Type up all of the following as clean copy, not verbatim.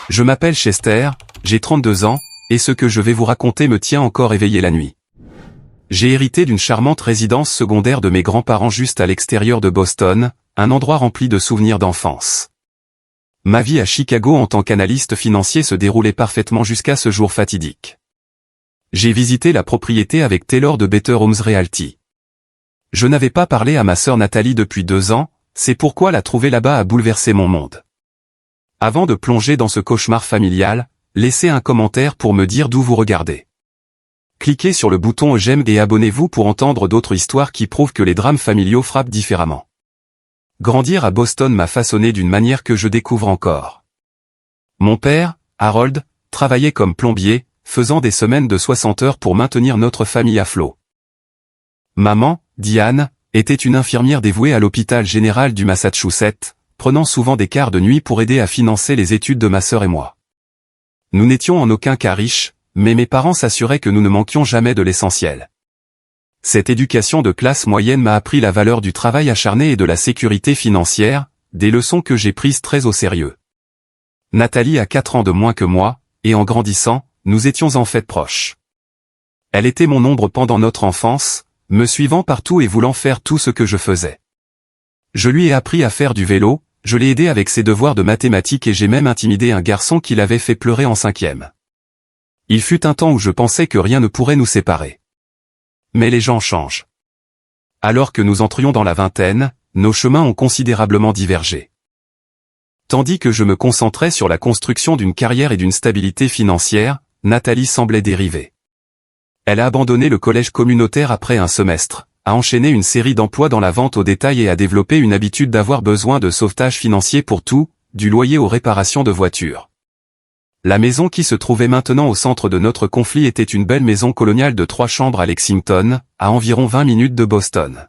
Je m'appelle Chester, j'ai 32 ans, et ce que je vais vous raconter me tient encore éveillé la nuit. J'ai hérité d'une charmante résidence secondaire de mes grands-parents juste à l'extérieur de Boston, un endroit rempli de souvenirs d'enfance. Ma vie à Chicago en tant qu'analyste financier se déroulait parfaitement jusqu'à ce jour fatidique. J'ai visité la propriété avec Taylor de Better Homes Realty. Je n'avais pas parlé à ma sœur Nathalie depuis 2 ans, c'est pourquoi la trouver là-bas a bouleversé mon monde. Avant de plonger dans ce cauchemar familial, laissez un commentaire pour me dire d'où vous regardez. Cliquez sur le bouton j'aime et abonnez-vous pour entendre d'autres histoires qui prouvent que les drames familiaux frappent différemment. Grandir à Boston m'a façonné d'une manière que je découvre encore. Mon père, Harold, travaillait comme plombier, faisant des semaines de 60 heures pour maintenir notre famille à flot. Maman, Diane, était une infirmière dévouée à l'hôpital général du Massachusetts, prenant souvent des quarts de nuit pour aider à financer les études de ma sœur et moi. Nous n'étions en aucun cas riches, mais mes parents s'assuraient que nous ne manquions jamais de l'essentiel. Cette éducation de classe moyenne m'a appris la valeur du travail acharné et de la sécurité financière, des leçons que j'ai prises très au sérieux. Nathalie a 4 ans de moins que moi, et en grandissant, nous étions en fait proches. Elle était mon ombre pendant notre enfance, me suivant partout et voulant faire tout ce que je faisais. Je lui ai appris à faire du vélo, je l'ai aidé avec ses devoirs de mathématiques et j'ai même intimidé un garçon qui l'avait fait pleurer en 5e. Il fut un temps où je pensais que rien ne pourrait nous séparer. Mais les gens changent. Alors que nous entrions dans la vingtaine, nos chemins ont considérablement divergé. Tandis que je me concentrais sur la construction d'une carrière et d'une stabilité financière, Nathalie semblait dériver. Elle a abandonné le collège communautaire après un semestre, a enchaîné une série d'emplois dans la vente au détail et a développé une habitude d'avoir besoin de sauvetage financier pour tout, du loyer aux réparations de voitures. La maison qui se trouvait maintenant au centre de notre conflit était une belle maison coloniale de 3 chambres à Lexington, à environ 20 minutes de Boston.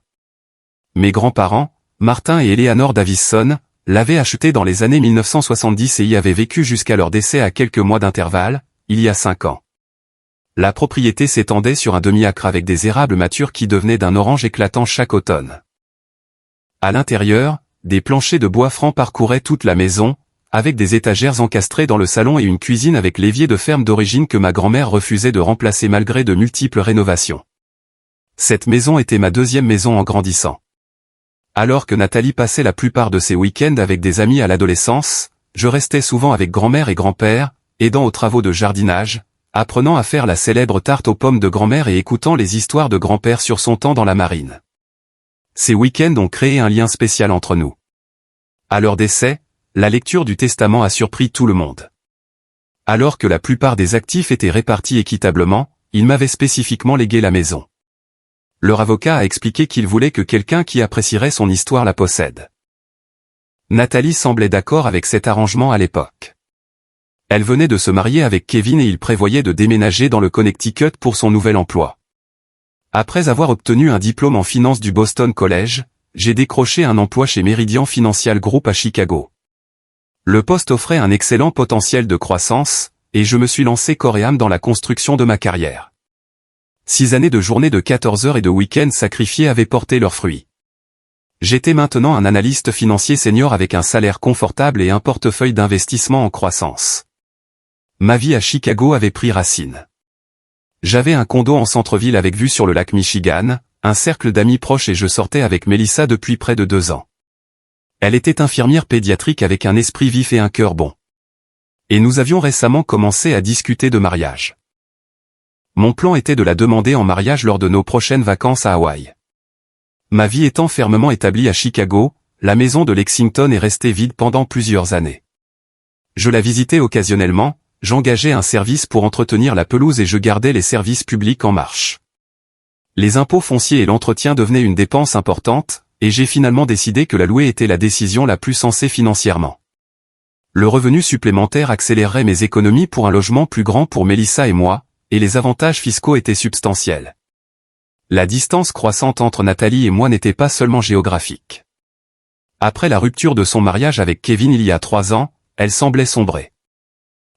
Mes grands-parents, Martin et Eleanor Davison, l'avaient achetée dans les années 1970 et y avaient vécu jusqu'à leur décès à quelques mois d'intervalle, il y a 5 ans. La propriété s'étendait sur un demi-acre avec des érables matures qui devenaient d'un orange éclatant chaque automne. À l'intérieur, des planchers de bois franc parcouraient toute la maison, avec des étagères encastrées dans le salon et une cuisine avec l'évier de ferme d'origine que ma grand-mère refusait de remplacer malgré de multiples rénovations. Cette maison était ma 2e maison en grandissant. Alors que Nathalie passait la plupart de ses week-ends avec des amis à l'adolescence, je restais souvent avec grand-mère et grand-père, aidant aux travaux de jardinage, apprenant à faire la célèbre tarte aux pommes de grand-mère et écoutant les histoires de grand-père sur son temps dans la marine. Ces week-ends ont créé un lien spécial entre nous. À leur décès, la lecture du testament a surpris tout le monde. Alors que la plupart des actifs étaient répartis équitablement, ils m'avaient spécifiquement légué la maison. Leur avocat a expliqué qu'il voulait que quelqu'un qui apprécierait son histoire la possède. Nathalie semblait d'accord avec cet arrangement à l'époque. Elle venait de se marier avec Kevin et il prévoyait de déménager dans le Connecticut pour son nouvel emploi. Après avoir obtenu un diplôme en finance du Boston College, j'ai décroché un emploi chez Meridian Financial Group à Chicago. Le poste offrait un excellent potentiel de croissance, et je me suis lancé corps et âme dans la construction de ma carrière. 6 années de journées de 14 heures et de week-ends sacrifiés avaient porté leurs fruits. J'étais maintenant un analyste financier senior avec un salaire confortable et un portefeuille d'investissement en croissance. Ma vie à Chicago avait pris racine. J'avais un condo en centre-ville avec vue sur le lac Michigan, un cercle d'amis proches et je sortais avec Melissa depuis près de 2 ans. Elle était infirmière pédiatrique avec un esprit vif et un cœur bon. Et nous avions récemment commencé à discuter de mariage. Mon plan était de la demander en mariage lors de nos prochaines vacances à Hawaï. Ma vie étant fermement établie à Chicago, la maison de Lexington est restée vide pendant plusieurs années. Je la visitais occasionnellement, j'engageais un service pour entretenir la pelouse et je gardais les services publics en marche. Les impôts fonciers et l'entretien devenaient une dépense importante, et j'ai finalement décidé que la louer était la décision la plus sensée financièrement. Le revenu supplémentaire accélérerait mes économies pour un logement plus grand pour Melissa et moi, et les avantages fiscaux étaient substantiels. La distance croissante entre Nathalie et moi n'était pas seulement géographique. Après la rupture de son mariage avec Kevin il y a 3 ans, elle semblait sombrer.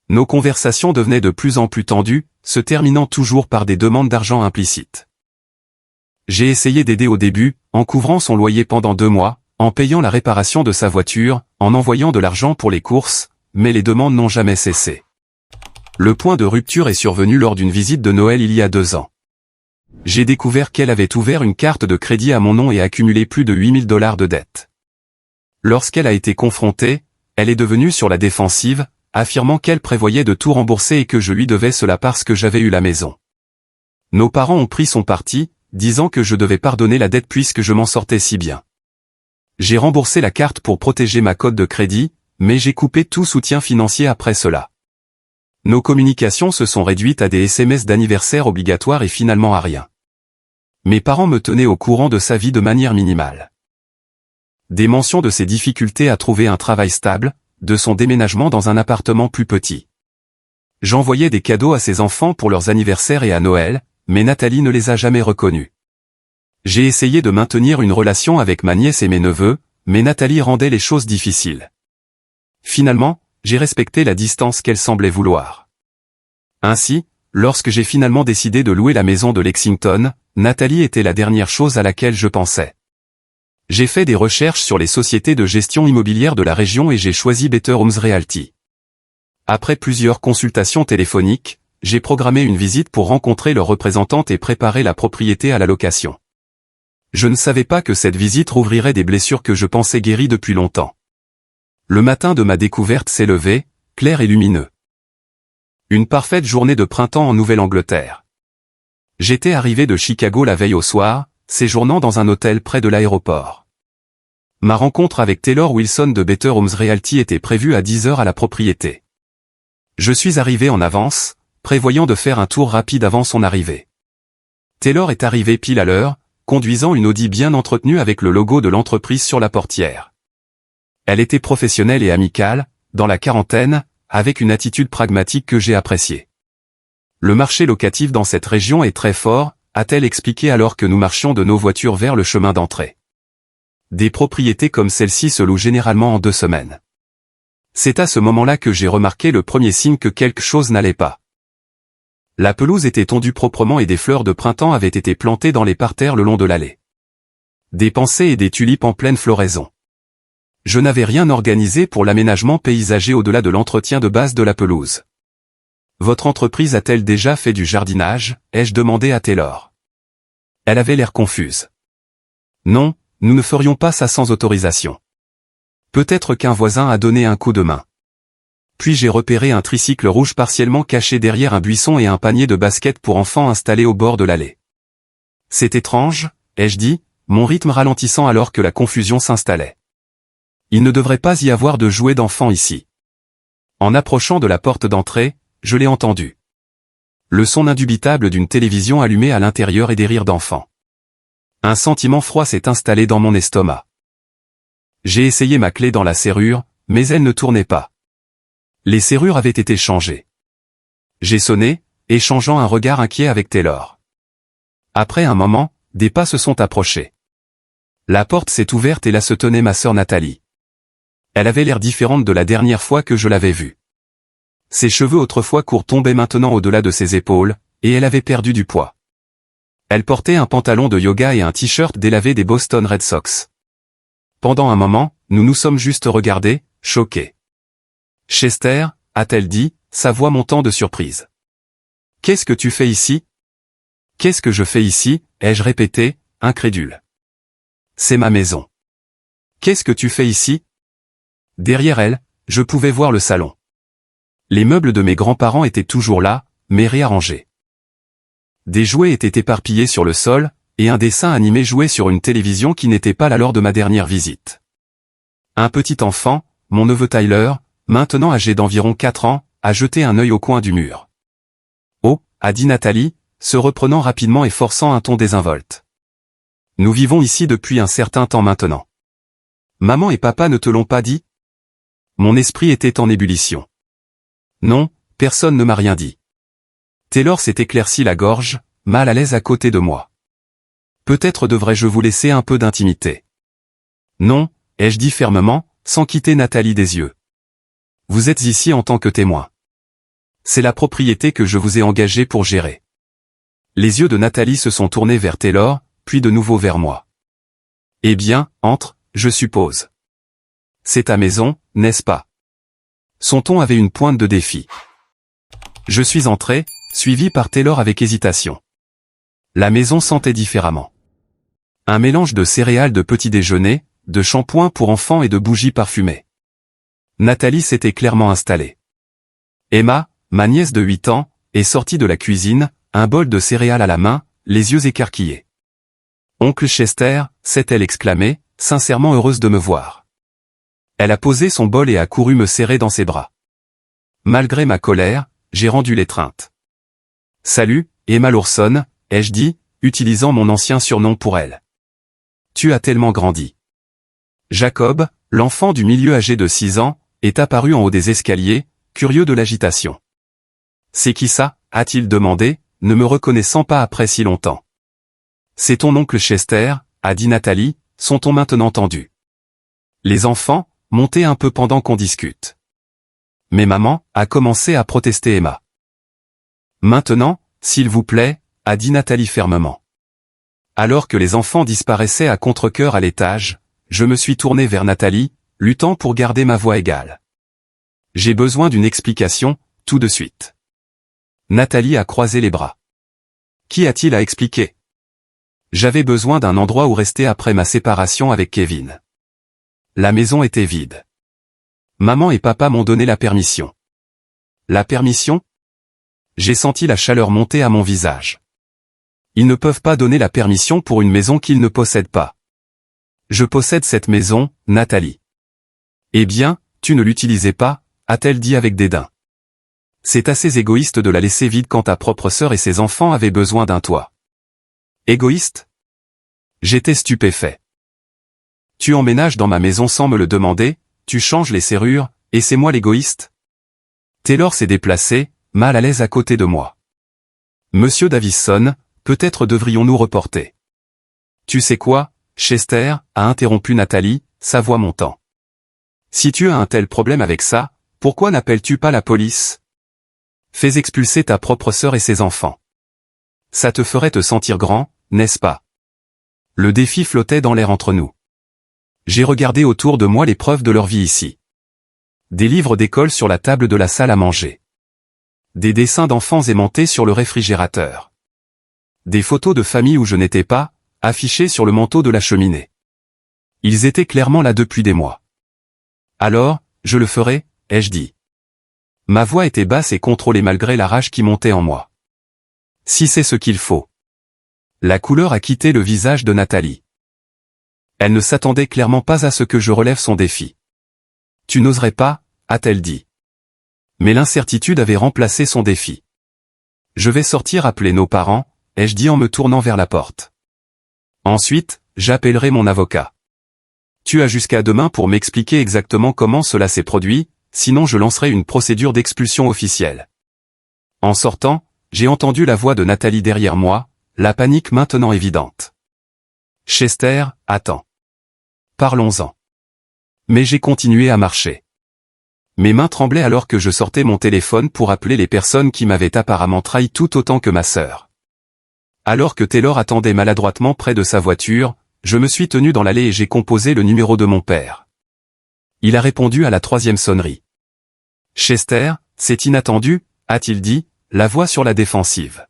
Nos conversations devenaient de plus en plus tendues, se terminant toujours par des demandes d'argent implicites. J'ai essayé d'aider au début, en couvrant son loyer pendant 2 mois, en payant la réparation de sa voiture, en envoyant de l'argent pour les courses, mais les demandes n'ont jamais cessé. Le point de rupture est survenu lors d'une visite de Noël il y a 2 ans. J'ai découvert qu'elle avait ouvert une carte de crédit à mon nom et accumulé plus de $8 000 de dettes. Lorsqu'elle a été confrontée, elle est devenue sur la défensive, affirmant qu'elle prévoyait de tout rembourser et que je lui devais cela parce que j'avais eu la maison. Nos parents ont pris son parti, disant que je devais pardonner la dette puisque je m'en sortais si bien. J'ai remboursé la carte pour protéger ma cote de crédit, mais j'ai coupé tout soutien financier après cela. Nos communications se sont réduites à des SMS d'anniversaire obligatoires et finalement à rien. Mes parents me tenaient au courant de sa vie de manière minimale. Des mentions de ses difficultés à trouver un travail stable, de son déménagement dans un appartement plus petit. J'envoyais des cadeaux à ses enfants pour leurs anniversaires et à Noël, mais Nathalie ne les a jamais reconnus. J'ai essayé de maintenir une relation avec ma nièce et mes neveux, mais Nathalie rendait les choses difficiles. Finalement, j'ai respecté la distance qu'elle semblait vouloir. Ainsi, lorsque j'ai finalement décidé de louer la maison de Lexington, Nathalie était la dernière chose à laquelle je pensais. J'ai fait des recherches sur les sociétés de gestion immobilière de la région et j'ai choisi Better Homes Realty. Après plusieurs consultations téléphoniques, j'ai programmé une visite pour rencontrer leur représentante et préparer la propriété à la location. Je ne savais pas que cette visite rouvrirait des blessures que je pensais guéries depuis longtemps. Le matin de ma découverte s'est levé, clair et lumineux. Une parfaite journée de printemps en Nouvelle-Angleterre. J'étais arrivé de Chicago la veille au soir, séjournant dans un hôtel près de l'aéroport. Ma rencontre avec Taylor Wilson de Better Homes Realty était prévue à 10 heures à la propriété. Je suis arrivé en avance, prévoyant de faire un tour rapide avant son arrivée. Taylor est arrivé pile à l'heure, conduisant une Audi bien entretenue avec le logo de l'entreprise sur la portière. Elle était professionnelle et amicale, dans la quarantaine, avec une attitude pragmatique que j'ai appréciée. Le marché locatif dans cette région est très fort, a-t-elle expliqué alors que nous marchions de nos voitures vers le chemin d'entrée. Des propriétés comme celle-ci se louent généralement en 2 semaines. C'est à ce moment-là que j'ai remarqué le premier signe que quelque chose n'allait pas. La pelouse était tondue proprement et des fleurs de printemps avaient été plantées dans les parterres le long de l'allée. Des pensées et des tulipes en pleine floraison. Je n'avais rien organisé pour l'aménagement paysager au-delà de l'entretien de base de la pelouse. Votre entreprise a-t-elle déjà fait du jardinage, ai-je demandé à Taylor. Elle avait l'air confuse. Non, nous ne ferions pas ça sans autorisation. Peut-être qu'un voisin a donné un coup de main. Puis j'ai repéré un tricycle rouge partiellement caché derrière un buisson et un panier de basket pour enfants installé au bord de l'allée. C'est étrange, ai-je dit, mon rythme ralentissant alors que la confusion s'installait. Il ne devrait pas y avoir de jouets d'enfants ici. En approchant de la porte d'entrée, je l'ai entendu. Le son indubitable d'une télévision allumée à l'intérieur et des rires d'enfants. Un sentiment froid s'est installé dans mon estomac. J'ai essayé ma clé dans la serrure, mais elle ne tournait pas. Les serrures avaient été changées. J'ai sonné, échangeant un regard inquiet avec Taylor. Après un moment, des pas se sont approchés. La porte s'est ouverte et là se tenait ma sœur Nathalie. Elle avait l'air différente de la dernière fois que je l'avais vue. Ses cheveux autrefois courts tombaient maintenant au-delà de ses épaules, et elle avait perdu du poids. Elle portait un pantalon de yoga et un t-shirt délavé des Boston Red Sox. Pendant un moment, nous nous sommes juste regardés, choqués. « Chester » a-t-elle dit, sa voix montant de surprise. « Qu'est-ce que tu fais ici ?»« Qu'est-ce que je fais ici ?» ai-je répété, incrédule. « C'est ma maison. »« Qu'est-ce que tu fais ici ?» Derrière elle, je pouvais voir le salon. Les meubles de mes grands-parents étaient toujours là, mais réarrangés. Des jouets étaient éparpillés sur le sol, et un dessin animé jouait sur une télévision qui n'était pas là lors de ma dernière visite. Un petit enfant, mon neveu Tyler, maintenant âgé d'environ 4 ans, a jeté un œil au coin du mur. « Oh » a dit Nathalie, se reprenant rapidement et forçant un ton désinvolte. « Nous vivons ici depuis un certain temps maintenant. Maman et papa ne te l'ont pas dit ?» Mon esprit était en ébullition. Non, personne ne m'a rien dit. Taylor s'est éclairci la gorge, mal à l'aise à côté de moi. Peut-être devrais-je vous laisser un peu d'intimité. Non, ai-je dit fermement, sans quitter Nathalie des yeux. Vous êtes ici en tant que témoin. C'est la propriété que je vous ai engagée pour gérer. Les yeux de Nathalie se sont tournés vers Taylor, puis de nouveau vers moi. Eh bien, entre, je suppose. C'est ta maison, n'est-ce pas? Son ton avait une pointe de défi. Je suis entré, suivi par Taylor avec hésitation. La maison sentait différemment. Un mélange de céréales de petit déjeuner, de shampoing pour enfants et de bougies parfumées. Nathalie s'était clairement installée. Emma, ma nièce de 8 ans, est sortie de la cuisine, un bol de céréales à la main, les yeux écarquillés. « Oncle Chester » s'est-elle exclamée, sincèrement heureuse de me voir. Elle a posé son bol et a couru me serrer dans ses bras. Malgré ma colère, j'ai rendu l'étreinte. « Salut, Emma l'oursonne », ai-je dit, utilisant mon ancien surnom pour elle. « Tu as tellement grandi. » Jacob, l'enfant du milieu âgé de 6 ans, est apparu en haut des escaliers, curieux de l'agitation. « C'est qui ça ?» a-t-il demandé, ne me reconnaissant pas après si longtemps. « C'est ton oncle Chester », a dit Nathalie, son ton maintenant tendu. Les enfants, montez un peu pendant qu'on discute. Mais maman, a commencé à protester Emma. Maintenant, s'il vous plaît, a dit Nathalie fermement. Alors que les enfants disparaissaient à contre-cœur à l'étage, je me suis tourné vers Nathalie, luttant pour garder ma voix égale. J'ai besoin d'une explication, tout de suite. Nathalie a croisé les bras. Qu'y a-t-il à expliquer? J'avais besoin d'un endroit où rester après ma séparation avec Kevin. La maison était vide. Maman et papa m'ont donné la permission. La permission? J'ai senti la chaleur monter à mon visage. Ils ne peuvent pas donner la permission pour une maison qu'ils ne possèdent pas. Je possède cette maison, Nathalie. Eh bien, tu ne l'utilisais pas, a-t-elle dit avec dédain. C'est assez égoïste de la laisser vide quand ta propre sœur et ses enfants avaient besoin d'un toit. Égoïste? J'étais stupéfait. Tu emménages dans ma maison sans me le demander, tu changes les serrures, et c'est moi l'égoïste? Taylor s'est déplacé, mal à l'aise à côté de moi. Monsieur Davison, peut-être devrions-nous reporter. Tu sais quoi, Chester, a interrompu Nathalie, sa voix montant. Si tu as un tel problème avec ça, pourquoi n'appelles-tu pas la police? Fais expulser ta propre sœur et ses enfants. Ça te ferait te sentir grand, n'est-ce pas? Le défi flottait dans l'air entre nous. J'ai regardé autour de moi les preuves de leur vie ici. Des livres d'école sur la table de la salle à manger. Des dessins d'enfants aimantés sur le réfrigérateur. Des photos de famille où je n'étais pas, affichées sur le manteau de la cheminée. Ils étaient clairement là depuis des mois. Alors, je le ferai, ai-je dit. Ma voix était basse et contrôlée malgré la rage qui montait en moi. Si c'est ce qu'il faut. La couleur a quitté le visage de Nathalie. Elle ne s'attendait clairement pas à ce que je relève son défi. Tu n'oserais pas, a-t-elle dit. Mais l'incertitude avait remplacé son défi. Je vais sortir appeler nos parents, ai-je dit en me tournant vers la porte. Ensuite, j'appellerai mon avocat. Tu as jusqu'à demain pour m'expliquer exactement comment cela s'est produit, sinon je lancerai une procédure d'expulsion officielle. En sortant, j'ai entendu la voix de Nathalie derrière moi, la panique maintenant évidente. Chester, attends. Parlons-en. Mais j'ai continué à marcher. Mes mains tremblaient alors que je sortais mon téléphone pour appeler les personnes qui m'avaient apparemment trahi tout autant que ma sœur. Alors que Taylor attendait maladroitement près de sa voiture, je me suis tenu dans l'allée et j'ai composé le numéro de mon père. Il a répondu à la 3e sonnerie. Chester, c'est inattendu, a-t-il dit, la voix sur la défensive.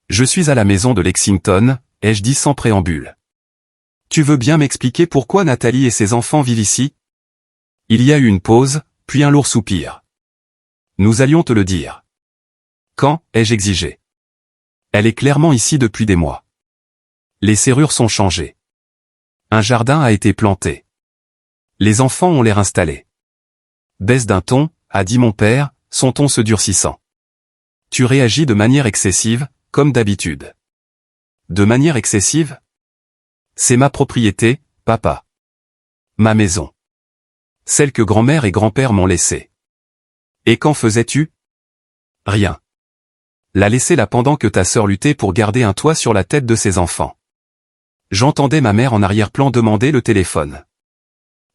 Je suis à la maison de Lexington, ai-je dit sans préambule. Tu veux bien m'expliquer pourquoi Nathalie et ses enfants vivent ici? Il y a eu une pause, puis un lourd soupir. Nous allions te le dire. Quand, ai-je exigé. Elle est clairement ici depuis des mois. Les serrures sont changées. Un jardin a été planté. Les enfants ont l'air installés. Baisse d'un ton, a dit mon père, son ton se durcissant. Tu réagis de manière excessive, comme d'habitude. De manière excessive? C'est ma propriété, papa. Ma maison. Celle que grand-mère et grand-père m'ont laissée. Et qu'en faisais-tu? Rien. La laisser là pendant que ta sœur luttait pour garder un toit sur la tête de ses enfants. J'entendais ma mère en arrière-plan demander le téléphone.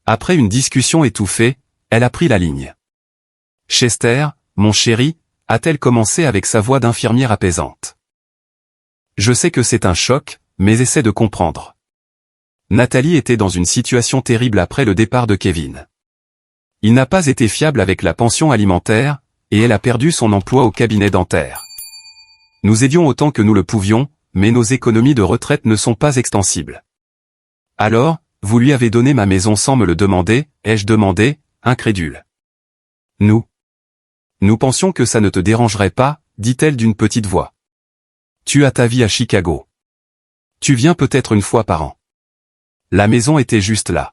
Après une discussion étouffée, elle a pris la ligne. Chester, mon chéri, a-t-elle commencé avec sa voix d'infirmière apaisante. Je sais que c'est un choc, mais essaie de comprendre. Nathalie était dans une situation terrible après le départ de Kevin. Il n'a pas été fiable avec la pension alimentaire, et elle a perdu son emploi au cabinet dentaire. Nous aidions autant que nous le pouvions, mais nos économies de retraite ne sont pas extensibles. Alors, vous lui avez donné ma maison sans me le demander, ai-je demandé, incrédule. Nous pensions que ça ne te dérangerait pas, dit-elle d'une petite voix. Tu as ta vie à Chicago. Tu viens peut-être une fois par an. La maison était juste là.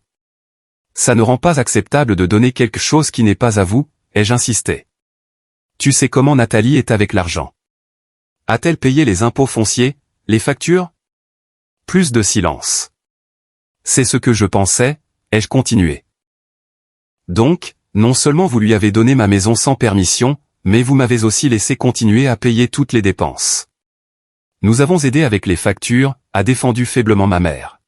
Ça ne rend pas acceptable de donner quelque chose qui n'est pas à vous, ai-je insisté. Tu sais comment Nathalie est avec l'argent. A-t-elle payé les impôts fonciers, les factures? Plus de silence. C'est ce que je pensais, ai-je continué. Donc, non seulement vous lui avez donné ma maison sans permission, mais vous m'avez aussi laissé continuer à payer toutes les dépenses. Nous avons aidé avec les factures, a défendu faiblement ma mère.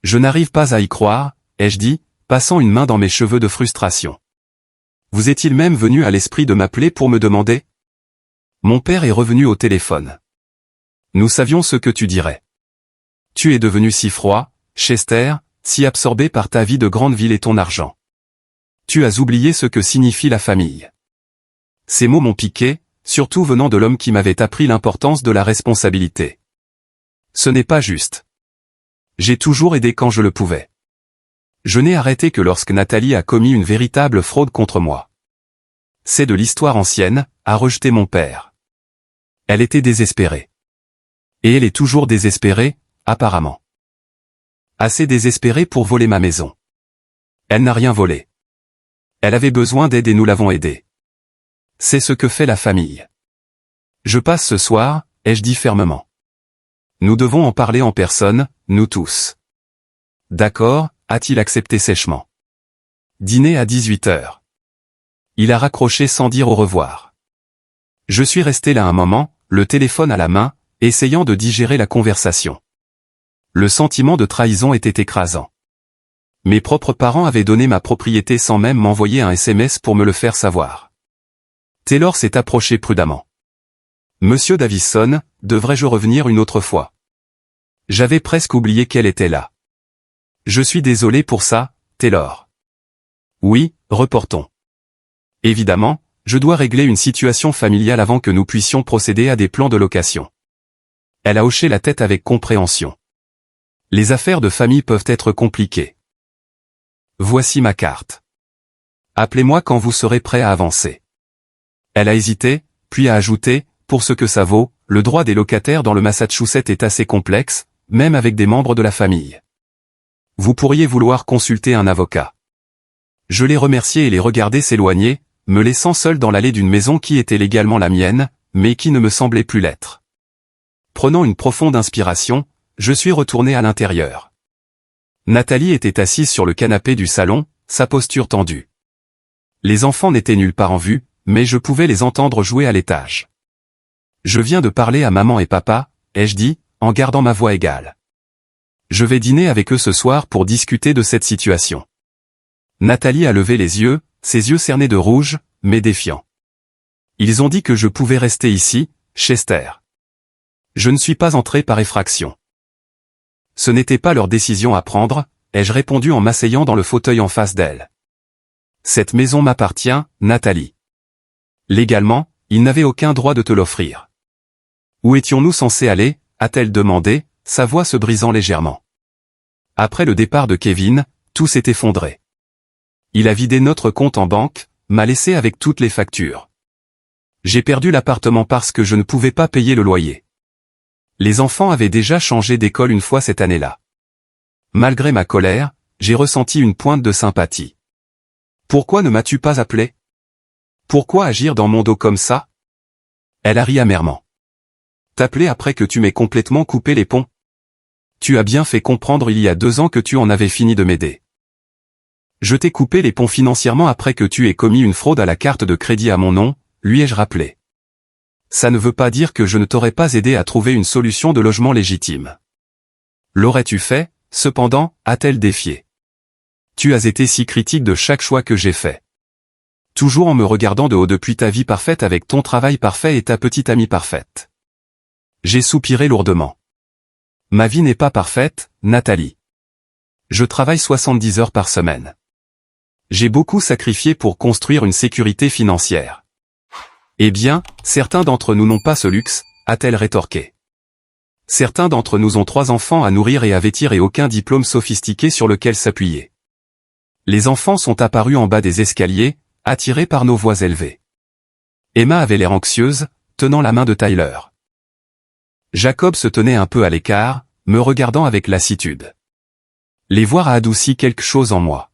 Je n'arrive pas à y croire, ai-je dit, passant une main dans mes cheveux de frustration. Vous est-il même venu à l'esprit de m'appeler pour me demander? Mon père est revenu au téléphone. Nous savions ce que tu dirais. Tu es devenu si froid, Chester, si absorbé par ta vie de grande ville et ton argent. Tu as oublié ce que signifie la famille. Ces mots m'ont piqué, surtout venant de l'homme qui m'avait appris l'importance de la responsabilité. Ce n'est pas juste. J'ai toujours aidé quand je le pouvais. Je n'ai arrêté que lorsque Nathalie a commis une véritable fraude contre moi. C'est de l'histoire ancienne, a rejeté mon père. Elle était désespérée. Et elle est toujours désespérée, apparemment. Assez désespérée pour voler ma maison. Elle n'a rien volé. Elle avait besoin d'aide et nous l'avons aidée. C'est ce que fait la famille. Je passe ce soir, ai-je dit fermement. Nous devons en parler en personne, nous tous. D'accord, a-t-il accepté sèchement. Dîner à 18h. Il a raccroché sans dire au revoir. Je suis resté là un moment, le téléphone à la main, essayant de digérer la conversation. Le sentiment de trahison était écrasant. Mes propres parents avaient donné ma propriété sans même m'envoyer un SMS pour me le faire savoir. Taylor s'est approché prudemment. Monsieur Davison, devrais-je revenir une autre fois? J'avais presque oublié qu'elle était là. Je suis désolé pour ça, Taylor. Oui, reportons. Évidemment, je dois régler une situation familiale avant que nous puissions procéder à des plans de location. Elle a hoché la tête avec compréhension. Les affaires de famille peuvent être compliquées. Voici ma carte. Appelez-moi quand vous serez prêt à avancer. Elle a hésité, puis a ajouté, pour ce que ça vaut, le droit des locataires dans le Massachusetts est assez complexe, même avec des membres de la famille. Vous pourriez vouloir consulter un avocat. Je les remerciai et les regardai s'éloigner, me laissant seul dans l'allée d'une maison qui était légalement la mienne, mais qui ne me semblait plus l'être. Prenant une profonde inspiration, je suis retourné à l'intérieur. Nathalie était assise sur le canapé du salon, sa posture tendue. Les enfants n'étaient nulle part en vue, mais je pouvais les entendre jouer à l'étage. Je viens de parler à maman et papa, ai-je dit, en gardant ma voix égale. Je vais dîner avec eux ce soir pour discuter de cette situation. Nathalie a levé les yeux, ses yeux cernés de rouge, mais défiants. Ils ont dit que je pouvais rester ici, Chester. Je ne suis pas entré par effraction. Ce n'était pas leur décision à prendre, ai-je répondu en m'asseyant dans le fauteuil en face d'elle. Cette maison m'appartient, Nathalie. Légalement, ils n'avaient aucun droit de te l'offrir. Où étions-nous censés aller, a-t-elle demandé, sa voix se brisant légèrement. Après le départ de Kevin, tout s'est effondré. Il a vidé notre compte en banque, m'a laissé avec toutes les factures. J'ai perdu l'appartement parce que je ne pouvais pas payer le loyer. Les enfants avaient déjà changé d'école une fois cette année-là. Malgré ma colère, j'ai ressenti une pointe de sympathie. Pourquoi ne m'as-tu pas appelé? Pourquoi agir dans mon dos comme ça? Elle a ri amèrement. T'appeler après que tu m'aies complètement coupé les ponts? Tu as bien fait comprendre il y a 2 ans que tu en avais fini de m'aider. Je t'ai coupé les ponts financièrement après que tu aies commis une fraude à la carte de crédit à mon nom, lui ai-je rappelé. Ça ne veut pas dire que je ne t'aurais pas aidé à trouver une solution de logement légitime. L'aurais-tu fait, cependant, a-t-elle défié. Tu as été si critique de chaque choix que j'ai fait. Toujours en me regardant de haut depuis ta vie parfaite avec ton travail parfait et ta petite amie parfaite. J'ai soupiré lourdement. Ma vie n'est pas parfaite, Nathalie. Je travaille 70 heures par semaine. J'ai beaucoup sacrifié pour construire une sécurité financière. Eh bien, certains d'entre nous n'ont pas ce luxe, a-t-elle rétorqué. Certains d'entre nous ont 3 enfants à nourrir et à vêtir et aucun diplôme sophistiqué sur lequel s'appuyer. Les enfants sont apparus en bas des escaliers, attirés par nos voix élevées. Emma avait l'air anxieuse, tenant la main de Tyler. Jacob se tenait un peu à l'écart, me regardant avec lassitude. Les voir a adouci quelque chose en moi.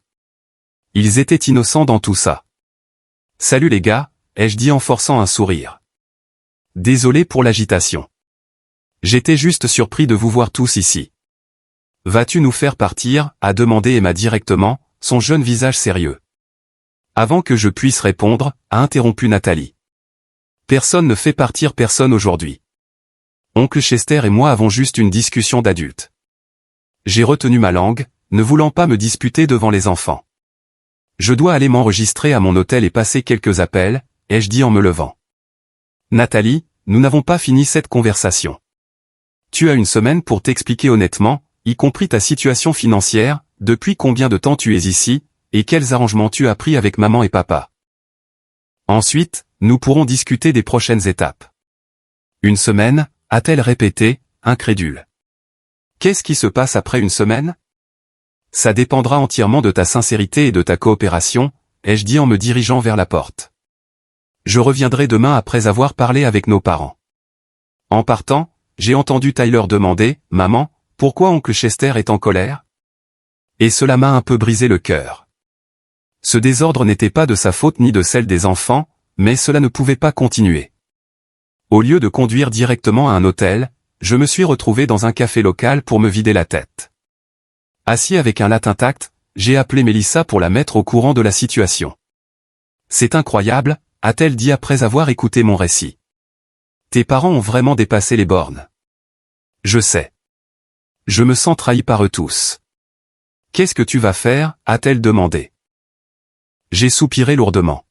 Ils étaient innocents dans tout ça. « Salut les gars », ai-je dit en forçant un sourire. « Désolé pour l'agitation. J'étais juste surpris de vous voir tous ici. »« Vas-tu nous faire partir ?» a demandé Emma directement, son jeune visage sérieux. Avant que je puisse répondre, a interrompu Nathalie. « Personne ne fait partir personne aujourd'hui. Oncle Chester et moi avons juste une discussion d'adultes. » J'ai retenu ma langue, ne voulant pas me disputer devant les enfants. « Je dois aller m'enregistrer à mon hôtel et passer quelques appels », ai-je dit en me levant. « Nathalie, nous n'avons pas fini cette conversation. Tu as une semaine pour t'expliquer honnêtement, y compris ta situation financière, depuis combien de temps tu es ici, et quels arrangements tu as pris avec maman et papa. Ensuite, nous pourrons discuter des prochaines étapes. » Une semaine, a-t-elle répété, incrédule. Qu'est-ce qui se passe après une semaine? Ça dépendra entièrement de ta sincérité et de ta coopération, ai-je dit en me dirigeant vers la porte. Je reviendrai demain après avoir parlé avec nos parents. En partant, j'ai entendu Tyler demander, « Maman, pourquoi oncle Chester est en colère ?» Et cela m'a un peu brisé le cœur. Ce désordre n'était pas de sa faute ni de celle des enfants, mais cela ne pouvait pas continuer. Au lieu de conduire directement à un hôtel, je me suis retrouvé dans un café local pour me vider la tête. Assis avec un latte intact, j'ai appelé Mélissa pour la mettre au courant de la situation. « C'est incroyable », a-t-elle dit après avoir écouté mon récit. « Tes parents ont vraiment dépassé les bornes. » Je sais. Je me sens trahi par eux tous. « Qu'est-ce que tu vas faire ?» a-t-elle demandé. J'ai soupiré lourdement.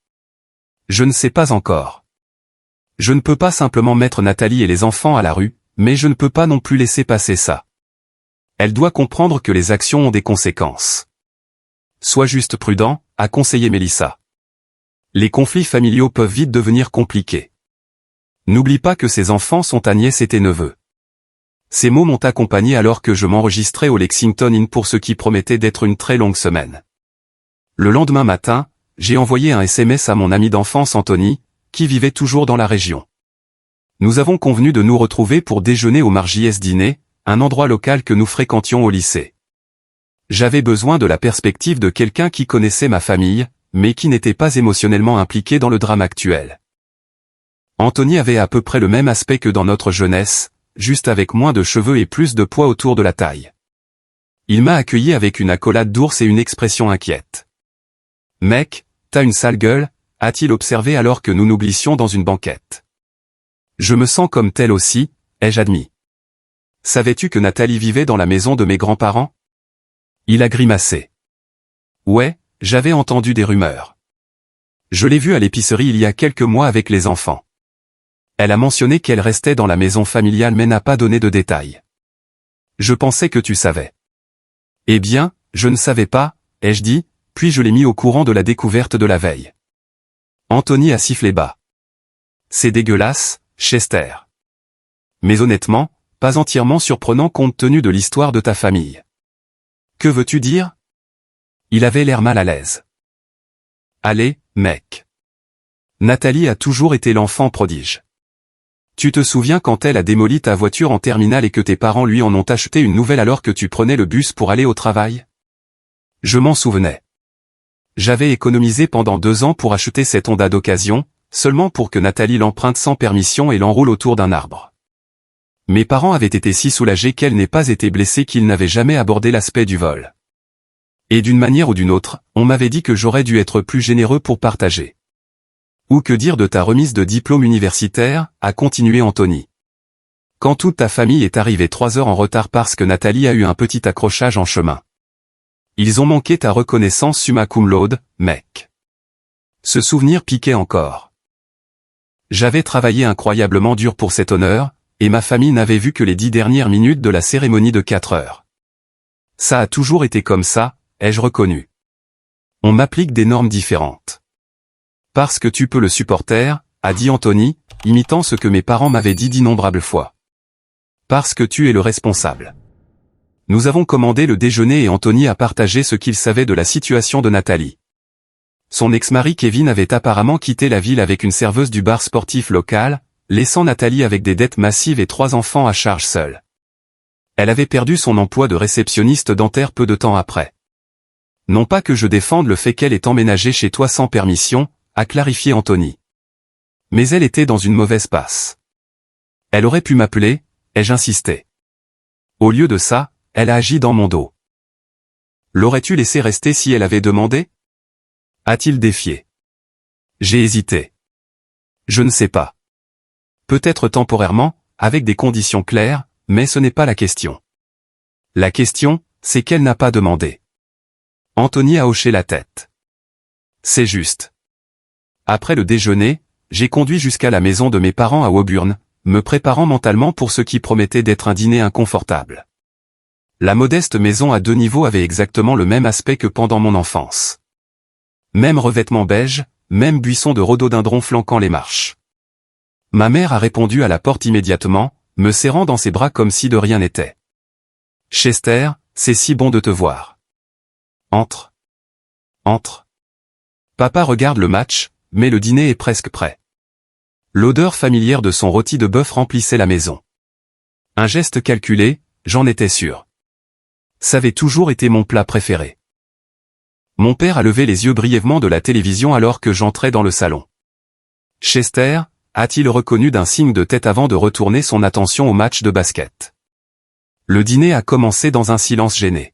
Je ne sais pas encore. Je ne peux pas simplement mettre Nathalie et les enfants à la rue, mais je ne peux pas non plus laisser passer ça. Elle doit comprendre que les actions ont des conséquences. Sois juste prudent, a conseillé Mélissa. Les conflits familiaux peuvent vite devenir compliqués. N'oublie pas que ces enfants sont ta nièce et tes neveux. Ces mots m'ont accompagné alors que je m'enregistrais au Lexington Inn pour ce qui promettait d'être une très longue semaine. Le lendemain matin, j'ai envoyé un SMS à mon ami d'enfance Anthony, qui vivait toujours dans la région. Nous avons convenu de nous retrouver pour déjeuner au Margies Dîner, un endroit local que nous fréquentions au lycée. J'avais besoin de la perspective de quelqu'un qui connaissait ma famille, mais qui n'était pas émotionnellement impliqué dans le drame actuel. Anthony avait à peu près le même aspect que dans notre jeunesse, juste avec moins de cheveux et plus de poids autour de la taille. Il m'a accueilli avec une accolade d'ours et une expression inquiète. « Mec, t'as une sale gueule », a-t-il observé alors que nous nous glissions dans une banquette. « Je me sens comme tel aussi », ai-je admis. « Savais-tu que Nathalie vivait dans la maison de mes grands-parents ?» Il a grimacé. « Ouais, j'avais entendu des rumeurs. Je l'ai vue à l'épicerie il y a quelques mois avec les enfants. Elle a mentionné qu'elle restait dans la maison familiale mais n'a pas donné de détails. Je pensais que tu savais. » « Eh bien, je ne savais pas, » ai-je dit, puis je l'ai mis au courant de la découverte de la veille. Anthony a sifflé bas. « C'est dégueulasse, Chester. Mais honnêtement, pas entièrement surprenant compte tenu de l'histoire de ta famille. » « Que veux-tu dire ?» Il avait l'air mal à l'aise. « Allez, mec. Nathalie a toujours été l'enfant prodige. Tu te souviens quand elle a démoli ta voiture en terminale et que tes parents lui en ont acheté une nouvelle alors que tu prenais le bus pour aller au travail? Je m'en souvenais. J'avais économisé pendant 2 ans pour acheter cette Honda d'occasion, seulement pour que Nathalie l'emprunte sans permission et l'enroule autour d'un arbre. Mes parents avaient été si soulagés qu'elle n'ait pas été blessée qu'ils n'avaient jamais abordé l'aspect du vol. Et d'une manière ou d'une autre, on m'avait dit que j'aurais dû être plus généreux pour partager. Ou que dire de ta remise de diplôme universitaire, a continué Anthony. Quand toute ta famille est arrivée 3 heures en retard parce que Nathalie a eu un petit accrochage en chemin. Ils ont manqué ta reconnaissance summa cum laude, mec. Ce souvenir piquait encore. J'avais travaillé incroyablement dur pour cet honneur, et ma famille n'avait vu que les 10 dernières minutes de la cérémonie de 4 heures. Ça a toujours été comme ça, ai-je reconnu. On m'applique des normes différentes. Parce que tu peux le supporter, a dit Anthony, imitant ce que mes parents m'avaient dit d'innombrables fois. Parce que tu es le responsable. Nous avons commandé le déjeuner et Anthony a partagé ce qu'il savait de la situation de Nathalie. Son ex-mari Kevin avait apparemment quitté la ville avec une serveuse du bar sportif local, laissant Nathalie avec des dettes massives et 3 enfants à charge seule. Elle avait perdu son emploi de réceptionniste dentaire peu de temps après. Non pas que je défende le fait qu'elle ait emménagé chez toi sans permission, a clarifié Anthony. Mais elle était dans une mauvaise passe. Elle aurait pu m'appeler, ai-je insisté. Au lieu de ça, elle a agi dans mon dos. L'aurais-tu laissé rester si elle avait demandé? A-t-il défié? J'ai hésité. Je ne sais pas. Peut-être temporairement, avec des conditions claires, mais ce n'est pas la question. La question, c'est qu'elle n'a pas demandé. Anthony a hoché la tête. C'est juste. Après le déjeuner, j'ai conduit jusqu'à la maison de mes parents à Woburn, me préparant mentalement pour ce qui promettait d'être un dîner inconfortable. La modeste maison à 2 niveaux avait exactement le même aspect que pendant mon enfance. Même revêtement beige, même buisson de rhododendron flanquant les marches. Ma mère a répondu à la porte immédiatement, me serrant dans ses bras comme si de rien n'était. « Chester, c'est si bon de te voir. »« Entre. Entre. » Papa regarde le match, mais le dîner est presque prêt. L'odeur familière de son rôti de bœuf remplissait la maison. Un geste calculé, j'en étais sûr. Ça avait toujours été mon plat préféré. Mon père a levé les yeux brièvement de la télévision alors que j'entrais dans le salon. Chester, a-t-il reconnu d'un signe de tête avant de retourner son attention au match de basket. Le dîner a commencé dans un silence gêné.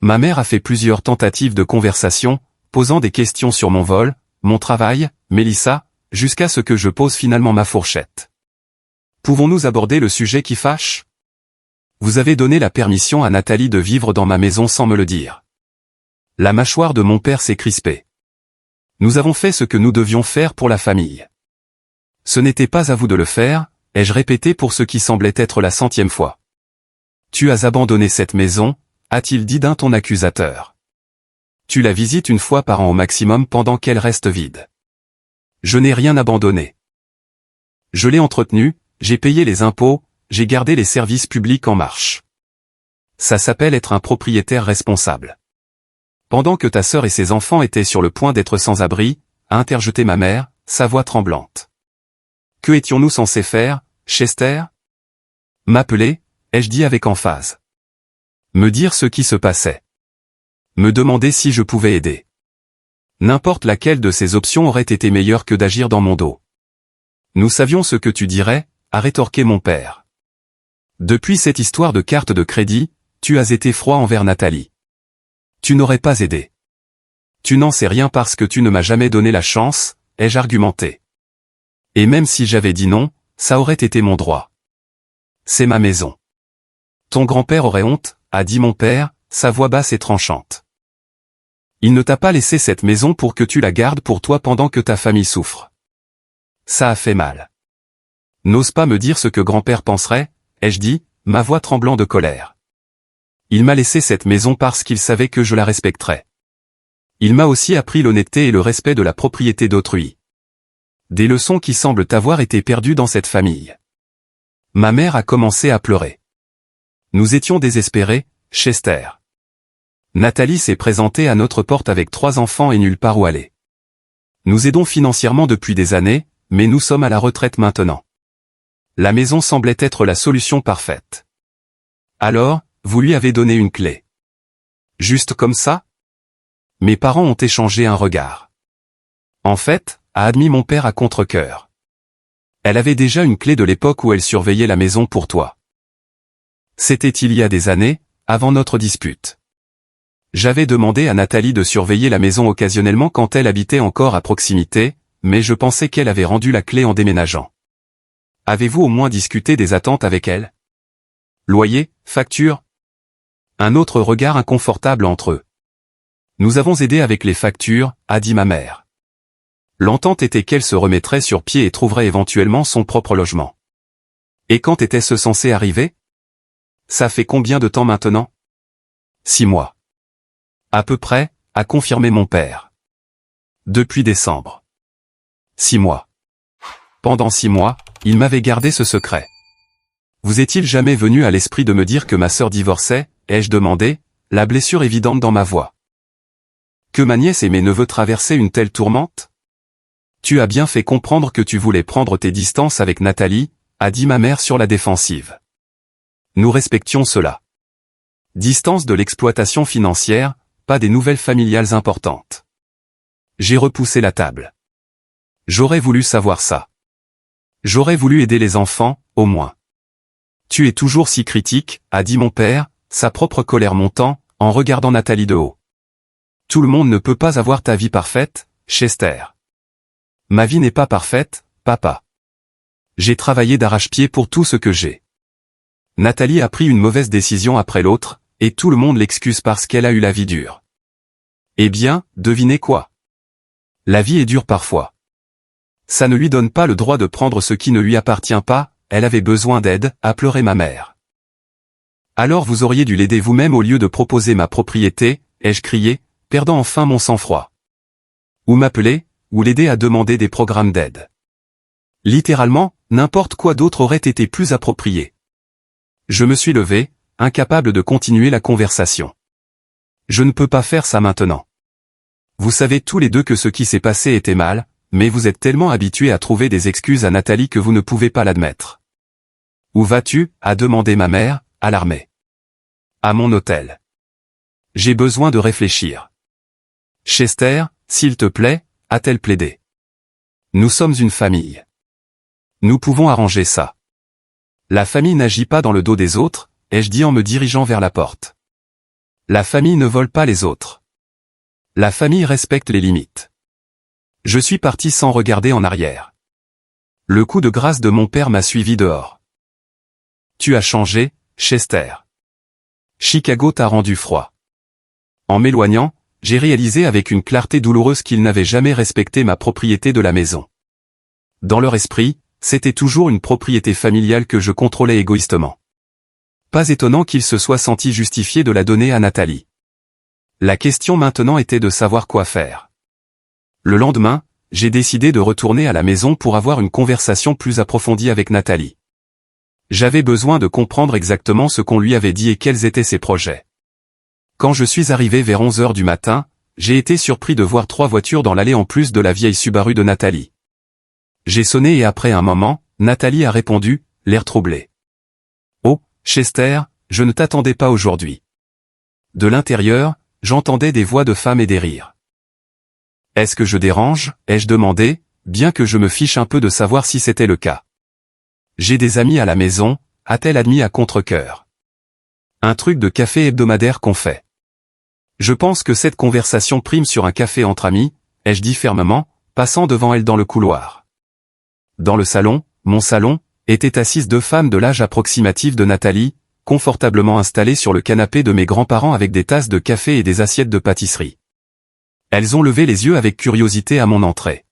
Ma mère a fait plusieurs tentatives de conversation, posant des questions sur mon vol, mon travail, Mélissa, jusqu'à ce que je pose finalement ma fourchette. Pouvons-nous aborder le sujet qui fâche? Vous avez donné la permission à Nathalie de vivre dans ma maison sans me le dire. La mâchoire de mon père s'est crispée. Nous avons fait ce que nous devions faire pour la famille. Ce n'était pas à vous de le faire, ai-je répété pour ce qui semblait être la 100e fois. Tu as abandonné cette maison, a-t-il dit d'un ton accusateur. Tu la visites une fois par an au maximum pendant qu'elle reste vide. Je n'ai rien abandonné. Je l'ai entretenue, j'ai payé les impôts, j'ai gardé les services publics en marche. Ça s'appelle être un propriétaire responsable. Pendant que ta sœur et ses enfants étaient sur le point d'être sans abri, a interjeté ma mère, sa voix tremblante. Que étions-nous censés faire, Chester? M'appeler, ai-je dit avec emphase. Me dire ce qui se passait. Me demander si je pouvais aider. N'importe laquelle de ces options aurait été meilleure que d'agir dans mon dos. Nous savions ce que tu dirais, a rétorqué mon père. Depuis cette histoire de carte de crédit, tu as été froid envers Nathalie. Tu n'aurais pas aidé. Tu n'en sais rien parce que tu ne m'as jamais donné la chance, ai-je argumenté. Et même si j'avais dit non, ça aurait été mon droit. C'est ma maison. Ton grand-père aurait honte, a dit mon père, sa voix basse et tranchante. Il ne t'a pas laissé cette maison pour que tu la gardes pour toi pendant que ta famille souffre. Ça a fait mal. N'ose pas me dire ce que grand-père penserait, ai-je dit, ma voix tremblant de colère. Il m'a laissé cette maison parce qu'il savait que je la respecterais. Il m'a aussi appris l'honnêteté et le respect de la propriété d'autrui. Des leçons qui semblent avoir été perdues dans cette famille. Ma mère a commencé à pleurer. Nous étions désespérés, Chester. Nathalie s'est présentée à notre porte avec 3 enfants et nulle part où aller. Nous aidons financièrement depuis des années, mais nous sommes à la retraite maintenant. La maison semblait être la solution parfaite. Alors, vous lui avez donné une clé. Juste comme ça? Mes parents ont échangé un regard. En fait, a admis mon père à contre-cœur. Elle avait déjà une clé de l'époque où elle surveillait la maison pour toi. C'était il y a des années, avant notre dispute. J'avais demandé à Nathalie de surveiller la maison occasionnellement quand elle habitait encore à proximité, mais je pensais qu'elle avait rendu la clé en déménageant. Avez-vous au moins discuté des attentes avec elle? Loyer, facture? Un autre regard inconfortable entre eux. Nous avons aidé avec les factures, a dit ma mère. L'entente était qu'elle se remettrait sur pied et trouverait éventuellement son propre logement. Et quand était-ce censé arriver? Ça fait combien de temps maintenant? 6 mois. À peu près, a confirmé mon père. Depuis décembre. 6 mois. Pendant 6 mois, il m'avait gardé ce secret. Vous est-il jamais venu à l'esprit de me dire que ma sœur divorçait, ai-je demandé, la blessure évidente dans ma voix. Que ma nièce et mes neveux traversaient une telle tourmente? Tu as bien fait comprendre que tu voulais prendre tes distances avec Nathalie, a dit ma mère sur la défensive. Nous respections cela. Distance de l'exploitation financière, pas des nouvelles familiales importantes. J'ai repoussé la table. J'aurais voulu savoir ça. J'aurais voulu aider les enfants, au moins. Tu es toujours si critique, a dit mon père, sa propre colère montant, en regardant Nathalie de haut. Tout le monde ne peut pas avoir ta vie parfaite, Chester. Ma vie n'est pas parfaite, papa. J'ai travaillé d'arrache-pied pour tout ce que j'ai. Nathalie a pris une mauvaise décision après l'autre, et tout le monde l'excuse parce qu'elle a eu la vie dure. Eh bien, devinez quoi? La vie est dure parfois. Ça ne lui donne pas le droit de prendre ce qui ne lui appartient pas, elle avait besoin d'aide, a pleuré ma mère. Alors vous auriez dû l'aider vous-même au lieu de proposer ma propriété, ai-je crié, perdant enfin mon sang-froid. Ou m'appeler, ou l'aider à demander des programmes d'aide. Littéralement, n'importe quoi d'autre aurait été plus approprié. Je me suis levé, incapable de continuer la conversation. Je ne peux pas faire ça maintenant. Vous savez tous les deux que ce qui s'est passé était mal, mais vous êtes tellement habitués à trouver des excuses à Nathalie que vous ne pouvez pas l'admettre. Où vas-tu? A demandé ma mère, alarmée. À mon hôtel. J'ai besoin de réfléchir. Chester, s'il te plaît, a-t-elle plaidé. Nous sommes une famille. Nous pouvons arranger ça. La famille n'agit pas dans le dos des autres, ai-je dit en me dirigeant vers la porte. La famille ne vole pas les autres. La famille respecte les limites. Je suis parti sans regarder en arrière. Le coup de grâce de mon père m'a suivi dehors. Tu as changé, Chester. Chicago t'a rendu froid. En m'éloignant, j'ai réalisé avec une clarté douloureuse qu'ils n'avaient jamais respecté ma propriété de la maison. Dans leur esprit, c'était toujours une propriété familiale que je contrôlais égoïstement. Pas étonnant qu'ils se soient sentis justifiés de la donner à Nathalie. La question maintenant était de savoir quoi faire. Le lendemain, j'ai décidé de retourner à la maison pour avoir une conversation plus approfondie avec Nathalie. J'avais besoin de comprendre exactement ce qu'on lui avait dit et quels étaient ses projets. Quand je suis arrivé vers 11 heures du matin, j'ai été surpris de voir 3 voitures dans l'allée en plus de la vieille Subaru de Nathalie. J'ai sonné et après un moment, Nathalie a répondu, l'air troublé. Oh, Chester, je ne t'attendais pas aujourd'hui. De l'intérieur, j'entendais des voix de femmes et des rires. Est-ce que je dérange, ai-je demandé, bien que je me fiche un peu de savoir si c'était le cas. J'ai des amis à la maison, a-t-elle admis à contre-cœur. Un truc de café hebdomadaire qu'on fait. Je pense que cette conversation prime sur un café entre amis, ai-je dit fermement, passant devant elle dans le couloir. Dans le salon, mon salon, étaient assises 2 femmes de l'âge approximatif de Nathalie, confortablement installées sur le canapé de mes grands-parents avec des tasses de café et des assiettes de pâtisserie. Elles ont levé les yeux avec curiosité à mon entrée.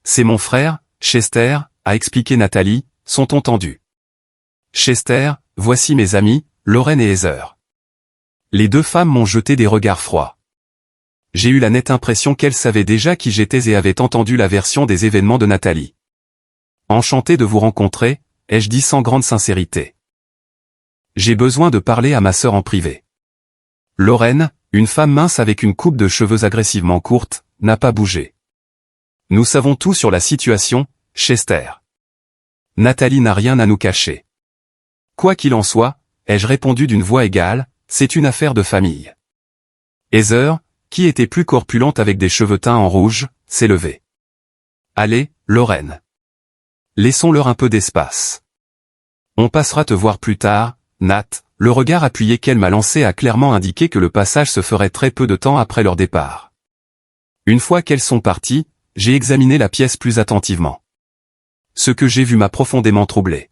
C'est mon frère, Chester, a expliqué Nathalie, sont entendus. Chester, voici mes amis, Lorraine et Heather. Les 2 femmes m'ont jeté des regards froids. J'ai eu la nette impression qu'elles savaient déjà qui j'étais et avaient entendu la version des événements de Nathalie. Enchanté de vous rencontrer, ai-je dit sans grande sincérité. J'ai besoin de parler à ma sœur en privé. Lorraine, une femme mince avec une coupe de cheveux agressivement courte, n'a pas bougé. Nous savons tout sur la situation, Chester. Nathalie n'a rien à nous cacher. Quoi qu'il en soit, ai-je répondu d'une voix égale, c'est une affaire de famille. Heather, qui était plus corpulente avec des cheveux teints en rouge, s'est levée. Allez, Lorraine. Laissons-leur un peu d'espace. On passera te voir plus tard, Nat. Le regard appuyé qu'elle m'a lancé a clairement indiqué que le passage se ferait très peu de temps après leur départ. Une fois qu'elles sont parties, j'ai examiné la pièce plus attentivement. Ce que j'ai vu m'a profondément troublé.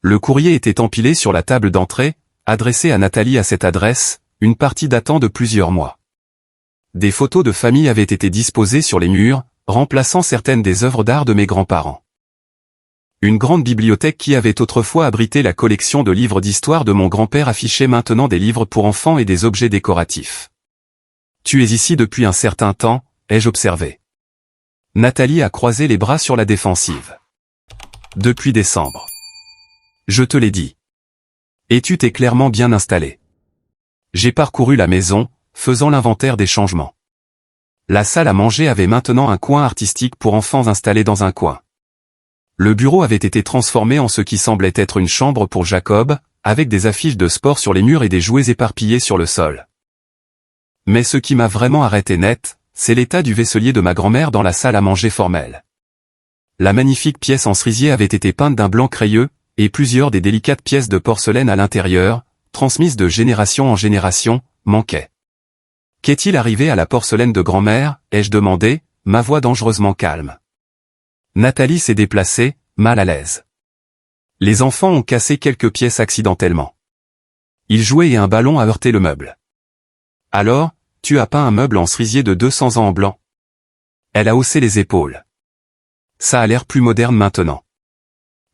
Le courrier était empilé sur la table d'entrée, adressé à Nathalie à cette adresse, une partie datant de plusieurs mois. Des photos de famille avaient été disposées sur les murs, remplaçant certaines des œuvres d'art de mes grands-parents. Une grande bibliothèque qui avait autrefois abrité la collection de livres d'histoire de mon grand-père affichait maintenant des livres pour enfants et des objets décoratifs. Tu es ici depuis un certain temps, ai-je observé. Nathalie a croisé les bras sur la défensive. Depuis décembre. Je te l'ai dit. Et tu t'es clairement bien installé. J'ai parcouru la maison, faisant l'inventaire des changements. La salle à manger avait maintenant un coin artistique pour enfants installé dans un coin. Le bureau avait été transformé en ce qui semblait être une chambre pour Jacob, avec des affiches de sport sur les murs et des jouets éparpillés sur le sol. Mais ce qui m'a vraiment arrêté net, c'est l'état du vaisselier de ma grand-mère dans la salle à manger formelle. La magnifique pièce en cerisier avait été peinte d'un blanc crayeux, et plusieurs des délicates pièces de porcelaine à l'intérieur, transmises de génération en génération, manquaient. Qu'est-il arrivé à la porcelaine de grand-mère, ai-je demandé, ma voix dangereusement calme. Nathalie s'est déplacée, mal à l'aise. Les enfants ont cassé quelques pièces accidentellement. Ils jouaient et un ballon a heurté le meuble. Alors, tu as peint un meuble en cerisier de 200 ans en blanc. Elle a haussé les épaules. Ça a l'air plus moderne maintenant.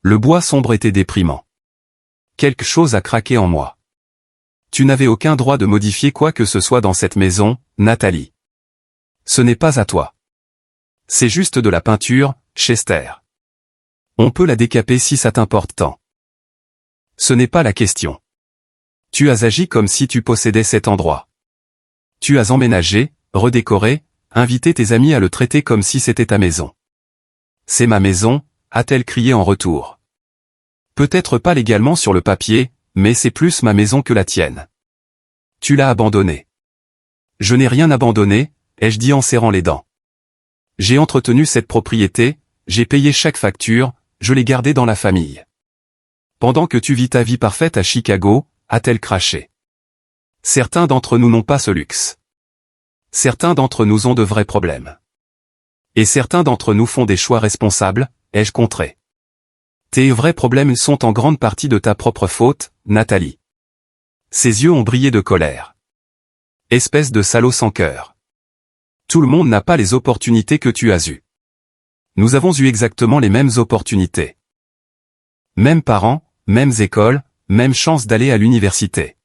Le bois sombre était déprimant. Quelque chose a craqué en moi. Tu n'avais aucun droit de modifier quoi que ce soit dans cette maison, Nathalie. Ce n'est pas à toi. C'est juste de la peinture, Chester. On peut la décaper si ça t'importe tant. Ce n'est pas la question. Tu as agi comme si tu possédais cet endroit. Tu as emménagé, redécoré, invité tes amis à le traiter comme si c'était ta maison. C'est ma maison, a-t-elle crié en retour. Peut-être pas légalement sur le papier, mais c'est plus ma maison que la tienne. Tu l'as abandonnée. Je n'ai rien abandonné, ai-je dit en serrant les dents. J'ai entretenu cette propriété, j'ai payé chaque facture, je l'ai gardée dans la famille. Pendant que tu vis ta vie parfaite à Chicago, a-t-elle craché. Certains d'entre nous n'ont pas ce luxe. Certains d'entre nous ont de vrais problèmes. Et certains d'entre nous font des choix responsables, ai-je contré. Tes vrais problèmes sont en grande partie de ta propre faute, Nathalie. Ses yeux ont brillé de colère. Espèce de salaud sans cœur. Tout le monde n'a pas les opportunités que tu as eues. Nous avons eu exactement les mêmes opportunités. Mêmes parents, mêmes écoles, même chance d'aller à l'université.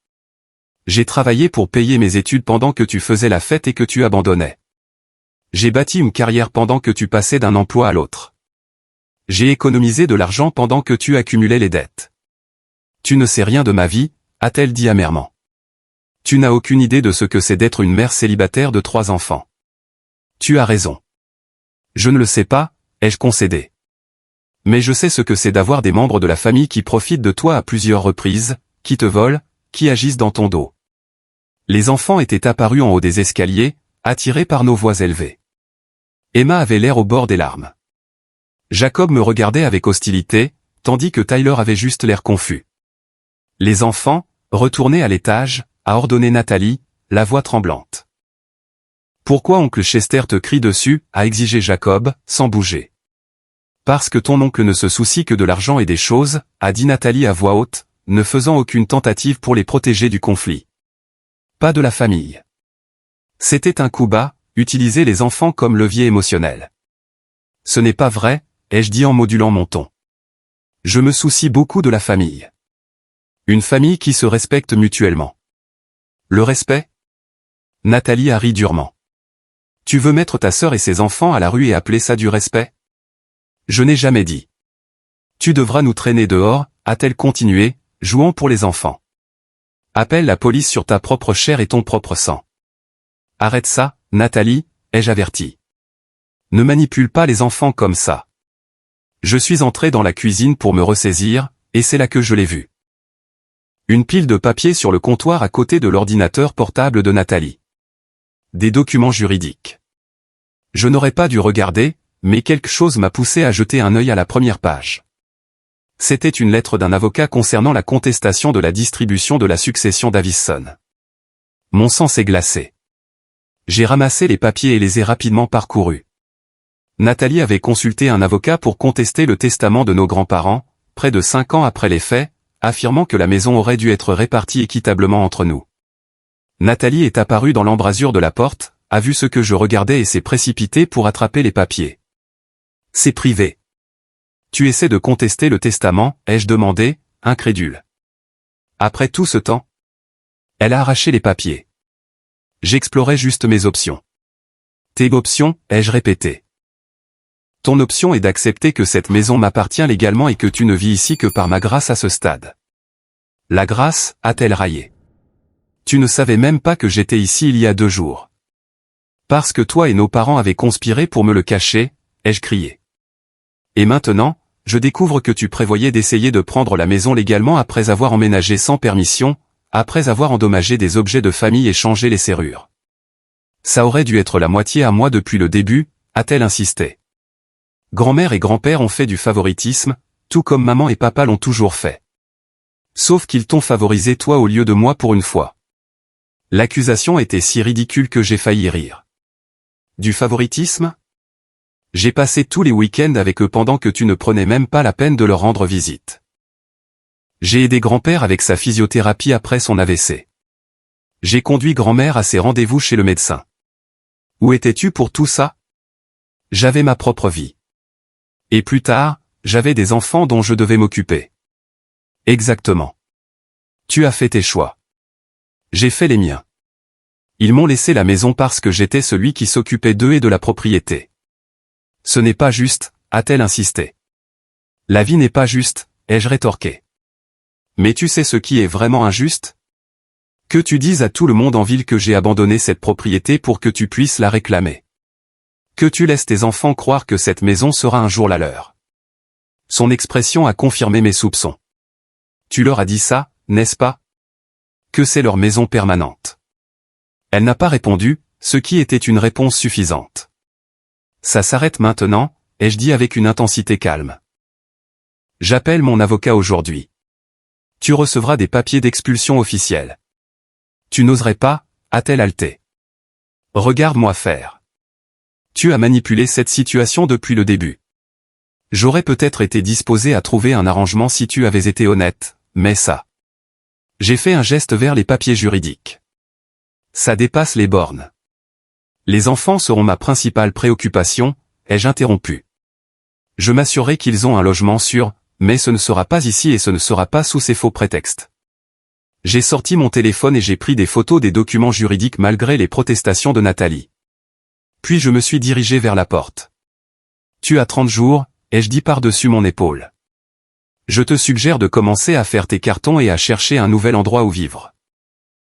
J'ai travaillé pour payer mes études pendant que tu faisais la fête et que tu abandonnais. J'ai bâti une carrière pendant que tu passais d'un emploi à l'autre. J'ai économisé de l'argent pendant que tu accumulais les dettes. Tu ne sais rien de ma vie, a-t-elle dit amèrement. Tu n'as aucune idée de ce que c'est d'être une mère célibataire de 3 enfants. Tu as raison. Je ne le sais pas, ai-je concédé. Mais je sais ce que c'est d'avoir des membres de la famille qui profitent de toi à plusieurs reprises, qui te volent, qui agissent dans ton dos. Les enfants étaient apparus en haut des escaliers, attirés par nos voix élevées. Emma avait l'air au bord des larmes. Jacob me regardait avec hostilité, tandis que Tyler avait juste l'air confus. Les enfants, retournez à l'étage, a ordonné Nathalie, la voix tremblante. Pourquoi oncle Chester te crie dessus, a exigé Jacob, sans bouger. Parce que ton oncle ne se soucie que de l'argent et des choses, a dit Nathalie à voix haute, ne faisant aucune tentative pour les protéger du conflit. Pas de la famille. C'était un coup bas, utiliser les enfants comme levier émotionnel. Ce n'est pas vrai, ai-je dit en modulant mon ton. Je me soucie beaucoup de la famille. Une famille qui se respecte mutuellement. Le respect? Nathalie a ri durement. Tu veux mettre ta sœur et ses enfants à la rue et appeler ça du respect? Je n'ai jamais dit. Tu devras nous traîner dehors, a-t-elle continué, jouant pour les enfants. Appelle la police sur ta propre chair et ton propre sang. Arrête ça, Nathalie, ai-je averti. Ne manipule pas les enfants comme ça. Je suis entré dans la cuisine pour me ressaisir, et c'est là que je l'ai vu. Une pile de papier sur le comptoir à côté de l'ordinateur portable de Nathalie. Des documents juridiques. Je n'aurais pas dû regarder, mais quelque chose m'a poussé à jeter un œil à la première page. C'était une lettre d'un avocat concernant la contestation de la distribution de la succession d'Avison. Mon sang s'est glacé. J'ai ramassé les papiers et les ai rapidement parcourus. Nathalie avait consulté un avocat pour contester le testament de nos grands-parents, près de 5 ans après les faits, affirmant que la maison aurait dû être répartie équitablement entre nous. Nathalie est apparue dans l'embrasure de la porte, a vu ce que je regardais et s'est précipitée pour attraper les papiers. C'est privé. Tu essaies de contester le testament, ai-je demandé, incrédule. Après tout ce temps? Elle a arraché les papiers. J'explorais juste mes options. Tes options, ai-je répété. Ton option est d'accepter que cette maison m'appartient légalement et que tu ne vis ici que par ma grâce à ce stade. La grâce, a-t-elle raillé. Tu ne savais même pas que j'étais ici il y a 2 jours. Parce que toi et nos parents avaient conspiré pour me le cacher, ai-je crié. Et maintenant, je découvre que tu prévoyais d'essayer de prendre la maison légalement après avoir emménagé sans permission, après avoir endommagé des objets de famille et changé les serrures. Ça aurait dû être la moitié à moi depuis le début, a-t-elle insisté. Grand-mère et grand-père ont fait du favoritisme, tout comme maman et papa l'ont toujours fait. Sauf qu'ils t'ont favorisé toi au lieu de moi pour une fois. L'accusation était si ridicule que j'ai failli rire. Du favoritisme ? J'ai passé tous les week-ends avec eux pendant que tu ne prenais même pas la peine de leur rendre visite. J'ai aidé grand-père avec sa physiothérapie après son AVC. J'ai conduit grand-mère à ses rendez-vous chez le médecin. Où étais-tu pour tout ça ? J'avais ma propre vie. Et plus tard, j'avais des enfants dont je devais m'occuper. Exactement. Tu as fait tes choix. J'ai fait les miens. Ils m'ont laissé la maison parce que j'étais celui qui s'occupait d'eux et de la propriété. Ce n'est pas juste, a-t-elle insisté. La vie n'est pas juste, ai-je rétorqué. Mais tu sais ce qui est vraiment injuste ? Que tu dises à tout le monde en ville que j'ai abandonné cette propriété pour que tu puisses la réclamer. Que tu laisses tes enfants croire que cette maison sera un jour la leur. Son expression a confirmé mes soupçons. Tu leur as dit ça, n'est-ce pas ? Que c'est leur maison permanente. Elle n'a pas répondu, ce qui était une réponse suffisante. Ça s'arrête maintenant, ai-je dit avec une intensité calme. J'appelle mon avocat aujourd'hui. Tu recevras des papiers d'expulsion officiels. Tu n'oserais pas, a-t-elle haleté. Regarde-moi faire. Tu as manipulé cette situation depuis le début. J'aurais peut-être été disposé à trouver un arrangement si tu avais été honnête, mais ça. J'ai fait un geste vers les papiers juridiques. Ça dépasse les bornes. Les enfants seront ma principale préoccupation, ai-je interrompu. Je m'assurerai qu'ils ont un logement sûr, mais ce ne sera pas ici et ce ne sera pas sous ces faux prétextes. J'ai sorti mon téléphone et j'ai pris des photos des documents juridiques malgré les protestations de Nathalie. Puis je me suis dirigé vers la porte. Tu as 30 jours, ai-je dit par-dessus mon épaule. Je te suggère de commencer à faire tes cartons et à chercher un nouvel endroit où vivre.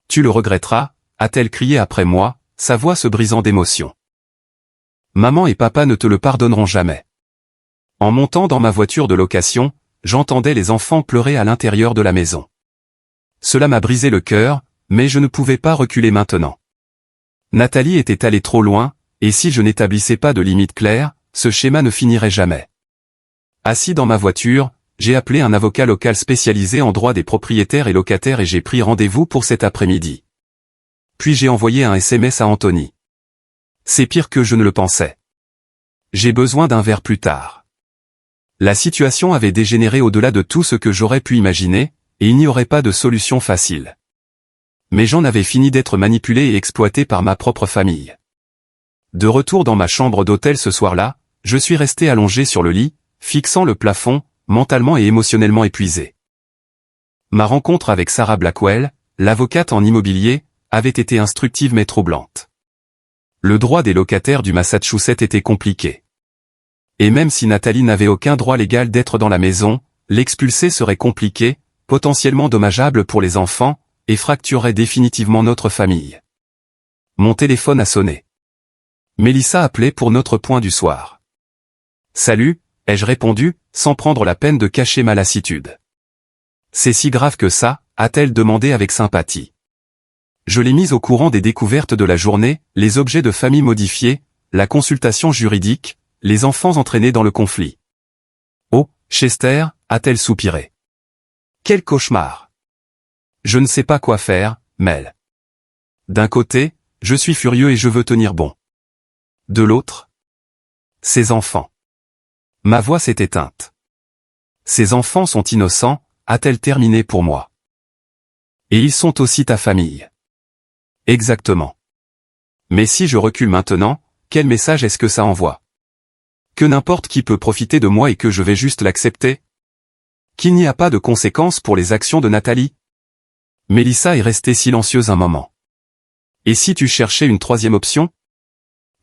Tu le regretteras, a-t-elle crié après moi, sa voix se brisant d'émotion. Maman et papa ne te le pardonneront jamais. En montant dans ma voiture de location, j'entendais les enfants pleurer à l'intérieur de la maison. Cela m'a brisé le cœur, mais je ne pouvais pas reculer maintenant. Nathalie était allée trop loin, et si je n'établissais pas de limite claire, ce schéma ne finirait jamais. Assis dans ma voiture, j'ai appelé un avocat local spécialisé en droit des propriétaires et locataires et j'ai pris rendez-vous pour cet après-midi. Puis j'ai envoyé un SMS à Anthony. C'est pire que je ne le pensais. J'ai besoin d'un verre plus tard. La situation avait dégénéré au-delà de tout ce que j'aurais pu imaginer, et il n'y aurait pas de solution facile. Mais j'en avais fini d'être manipulé et exploité par ma propre famille. De retour dans ma chambre d'hôtel ce soir-là, je suis resté allongé sur le lit, fixant le plafond, mentalement et émotionnellement épuisé. Ma rencontre avec Sarah Blackwell, l'avocate en immobilier, avait été instructive mais troublante. Le droit des locataires du Massachusetts était compliqué. Et même si Nathalie n'avait aucun droit légal d'être dans la maison, l'expulser serait compliqué, potentiellement dommageable pour les enfants, et fracturerait définitivement notre famille. Mon téléphone a sonné. Mélissa appelait pour notre point du soir. Salut, ai-je répondu, sans prendre la peine de cacher ma lassitude. C'est si grave que ça, a-t-elle demandé avec sympathie. Je l'ai mise au courant des découvertes de la journée, les objets de famille modifiés, la consultation juridique, les enfants entraînés dans le conflit. Oh, Chester, a-t-elle soupiré. Quel cauchemar. Je ne sais pas quoi faire, Mel. D'un côté, je suis furieux et je veux tenir bon. De l'autre, ces enfants. Ma voix s'est éteinte. Ces enfants sont innocents, a-t-elle terminé pour moi. Et ils sont aussi ta famille. Exactement. Mais si je recule maintenant, quel message est-ce que ça envoie? Que n'importe qui peut profiter de moi et que je vais juste l'accepter? Qu'il n'y a pas de conséquences pour les actions de Nathalie? Mélissa est restée silencieuse un moment. Et si tu cherchais une troisième option?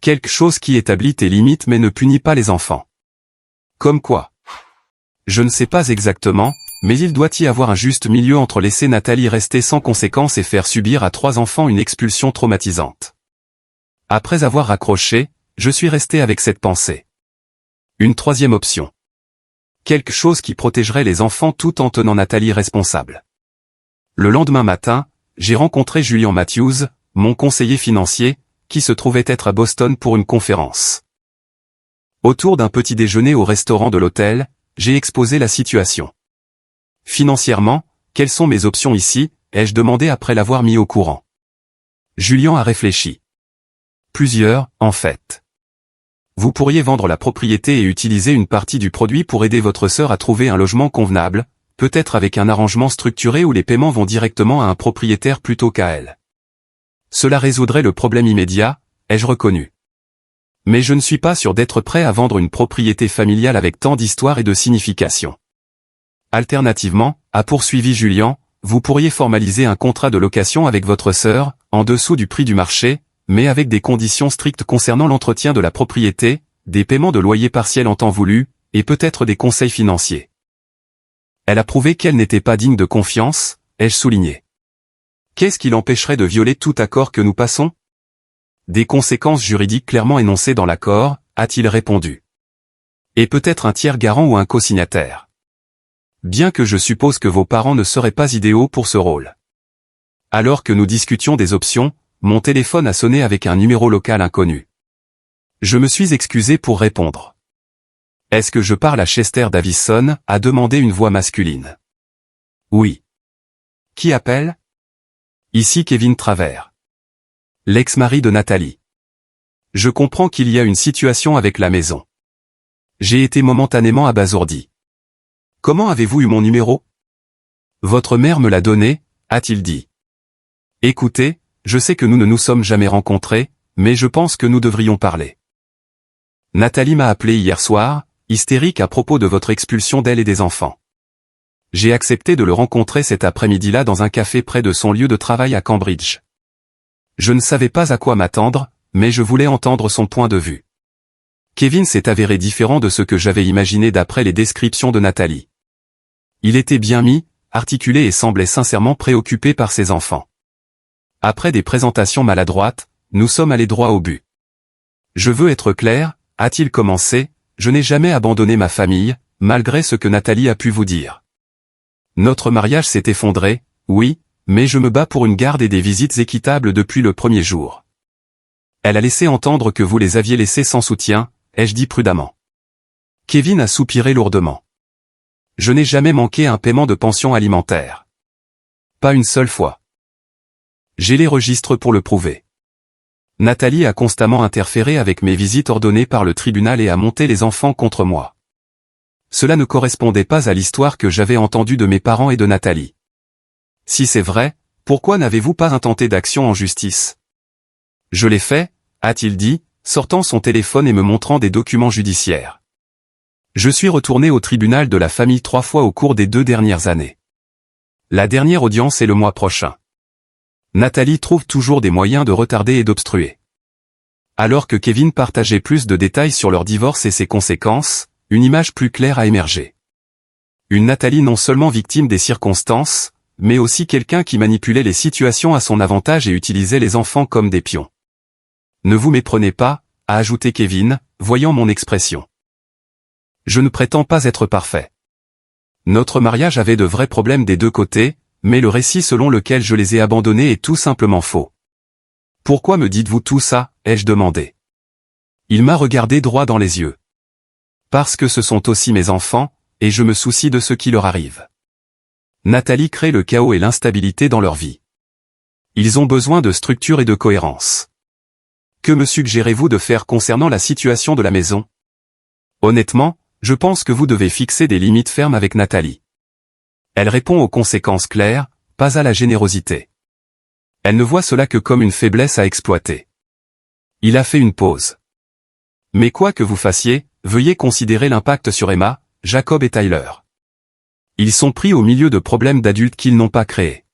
Quelque chose qui établit tes limites mais ne punit pas les enfants. Comme quoi? Je ne sais pas exactement, mais il doit y avoir un juste milieu entre laisser Nathalie rester sans conséquence et faire subir à 3 enfants une expulsion traumatisante. Après avoir raccroché, je suis resté avec cette pensée. Une troisième option. Quelque chose qui protégerait les enfants tout en tenant Nathalie responsable. Le lendemain matin, j'ai rencontré Julian Matthews, mon conseiller financier, qui se trouvait être à Boston pour une conférence. Autour d'un petit déjeuner au restaurant de l'hôtel, j'ai exposé la situation. Financièrement, quelles sont mes options ici, ai-je demandé après l'avoir mis au courant. Julian a réfléchi. Plusieurs, en fait. Vous pourriez vendre la propriété et utiliser une partie du produit pour aider votre sœur à trouver un logement convenable, peut-être avec un arrangement structuré où les paiements vont directement à un propriétaire plutôt qu'à elle. Cela résoudrait le problème immédiat, ai-je reconnu. Mais je ne suis pas sûr d'être prêt à vendre une propriété familiale avec tant d'histoire et de signification. Alternativement, a poursuivi Julian, vous pourriez formaliser un contrat de location avec votre sœur, en dessous du prix du marché, mais avec des conditions strictes concernant l'entretien de la propriété, des paiements de loyer partiels en temps voulu, et peut-être des conseils financiers. Elle a prouvé qu'elle n'était pas digne de confiance, ai-je souligné. Qu'est-ce qui l'empêcherait de violer tout accord que nous passons? Des conséquences juridiques clairement énoncées dans l'accord, a-t-il répondu. Et peut-être un tiers garant ou un co-signataire. Bien que je suppose que vos parents ne seraient pas idéaux pour ce rôle. Alors que nous discutions des options, mon téléphone a sonné avec un numéro local inconnu. Je me suis excusé pour répondre. Est-ce que je parle à Chester Davison? A demandé une voix masculine. Oui. Qui appelle? Ici Kevin Travers. L'ex-mari de Nathalie. Je comprends qu'il y a une situation avec la maison. J'ai été momentanément abasourdi. Comment avez-vous eu mon numéro? Votre mère me l'a donné, a-t-il dit. Écoutez, je sais que nous ne nous sommes jamais rencontrés, mais je pense que nous devrions parler. Nathalie m'a appelé hier soir, hystérique à propos de votre expulsion d'elle et des enfants. J'ai accepté de le rencontrer cet après-midi-là dans un café près de son lieu de travail à Cambridge. Je ne savais pas à quoi m'attendre, mais je voulais entendre son point de vue. Kevin s'est avéré différent de ce que j'avais imaginé d'après les descriptions de Nathalie. Il était bien mis, articulé et semblait sincèrement préoccupé par ses enfants. Après des présentations maladroites, nous sommes allés droit au but. Je veux être clair, a-t-il commencé, je n'ai jamais abandonné ma famille, malgré ce que Nathalie a pu vous dire. Notre mariage s'est effondré, oui, mais je me bats pour une garde et des visites équitables depuis le premier jour. Elle a laissé entendre que vous les aviez laissés sans soutien, ai-je dit prudemment. Kevin a soupiré lourdement. Je n'ai jamais manqué un paiement de pension alimentaire. Pas une seule fois. J'ai les registres pour le prouver. Nathalie a constamment interféré avec mes visites ordonnées par le tribunal et a monté les enfants contre moi. Cela ne correspondait pas à l'histoire que j'avais entendue de mes parents et de Nathalie. Si c'est vrai, pourquoi n'avez-vous pas intenté d'action en justice? Je l'ai fait, a-t-il dit, sortant son téléphone et me montrant des documents judiciaires. Je suis retourné au tribunal de la famille 3 fois au cours des 2 dernières années. La dernière audience est le mois prochain. Nathalie trouve toujours des moyens de retarder et d'obstruer. Alors que Kevin partageait plus de détails sur leur divorce et ses conséquences, une image plus claire a émergé. Une Nathalie non seulement victime des circonstances, mais aussi quelqu'un qui manipulait les situations à son avantage et utilisait les enfants comme des pions. Ne vous méprenez pas, a ajouté Kevin, voyant mon expression. Je ne prétends pas être parfait. Notre mariage avait de vrais problèmes des deux côtés, mais le récit selon lequel je les ai abandonnés est tout simplement faux. Pourquoi me dites-vous tout ça, ai-je demandé. Il m'a regardé droit dans les yeux. Parce que ce sont aussi mes enfants, et je me soucie de ce qui leur arrive. Nathalie crée le chaos et l'instabilité dans leur vie. Ils ont besoin de structure et de cohérence. Que me suggérez-vous de faire concernant la situation de la maison? Honnêtement, je pense que vous devez fixer des limites fermes avec Nathalie. Elle répond aux conséquences claires, pas à la générosité. Elle ne voit cela que comme une faiblesse à exploiter. Il a fait une pause. Mais quoi que vous fassiez, veuillez considérer l'impact sur Emma, Jacob et Tyler. Ils sont pris au milieu de problèmes d'adultes qu'ils n'ont pas créés.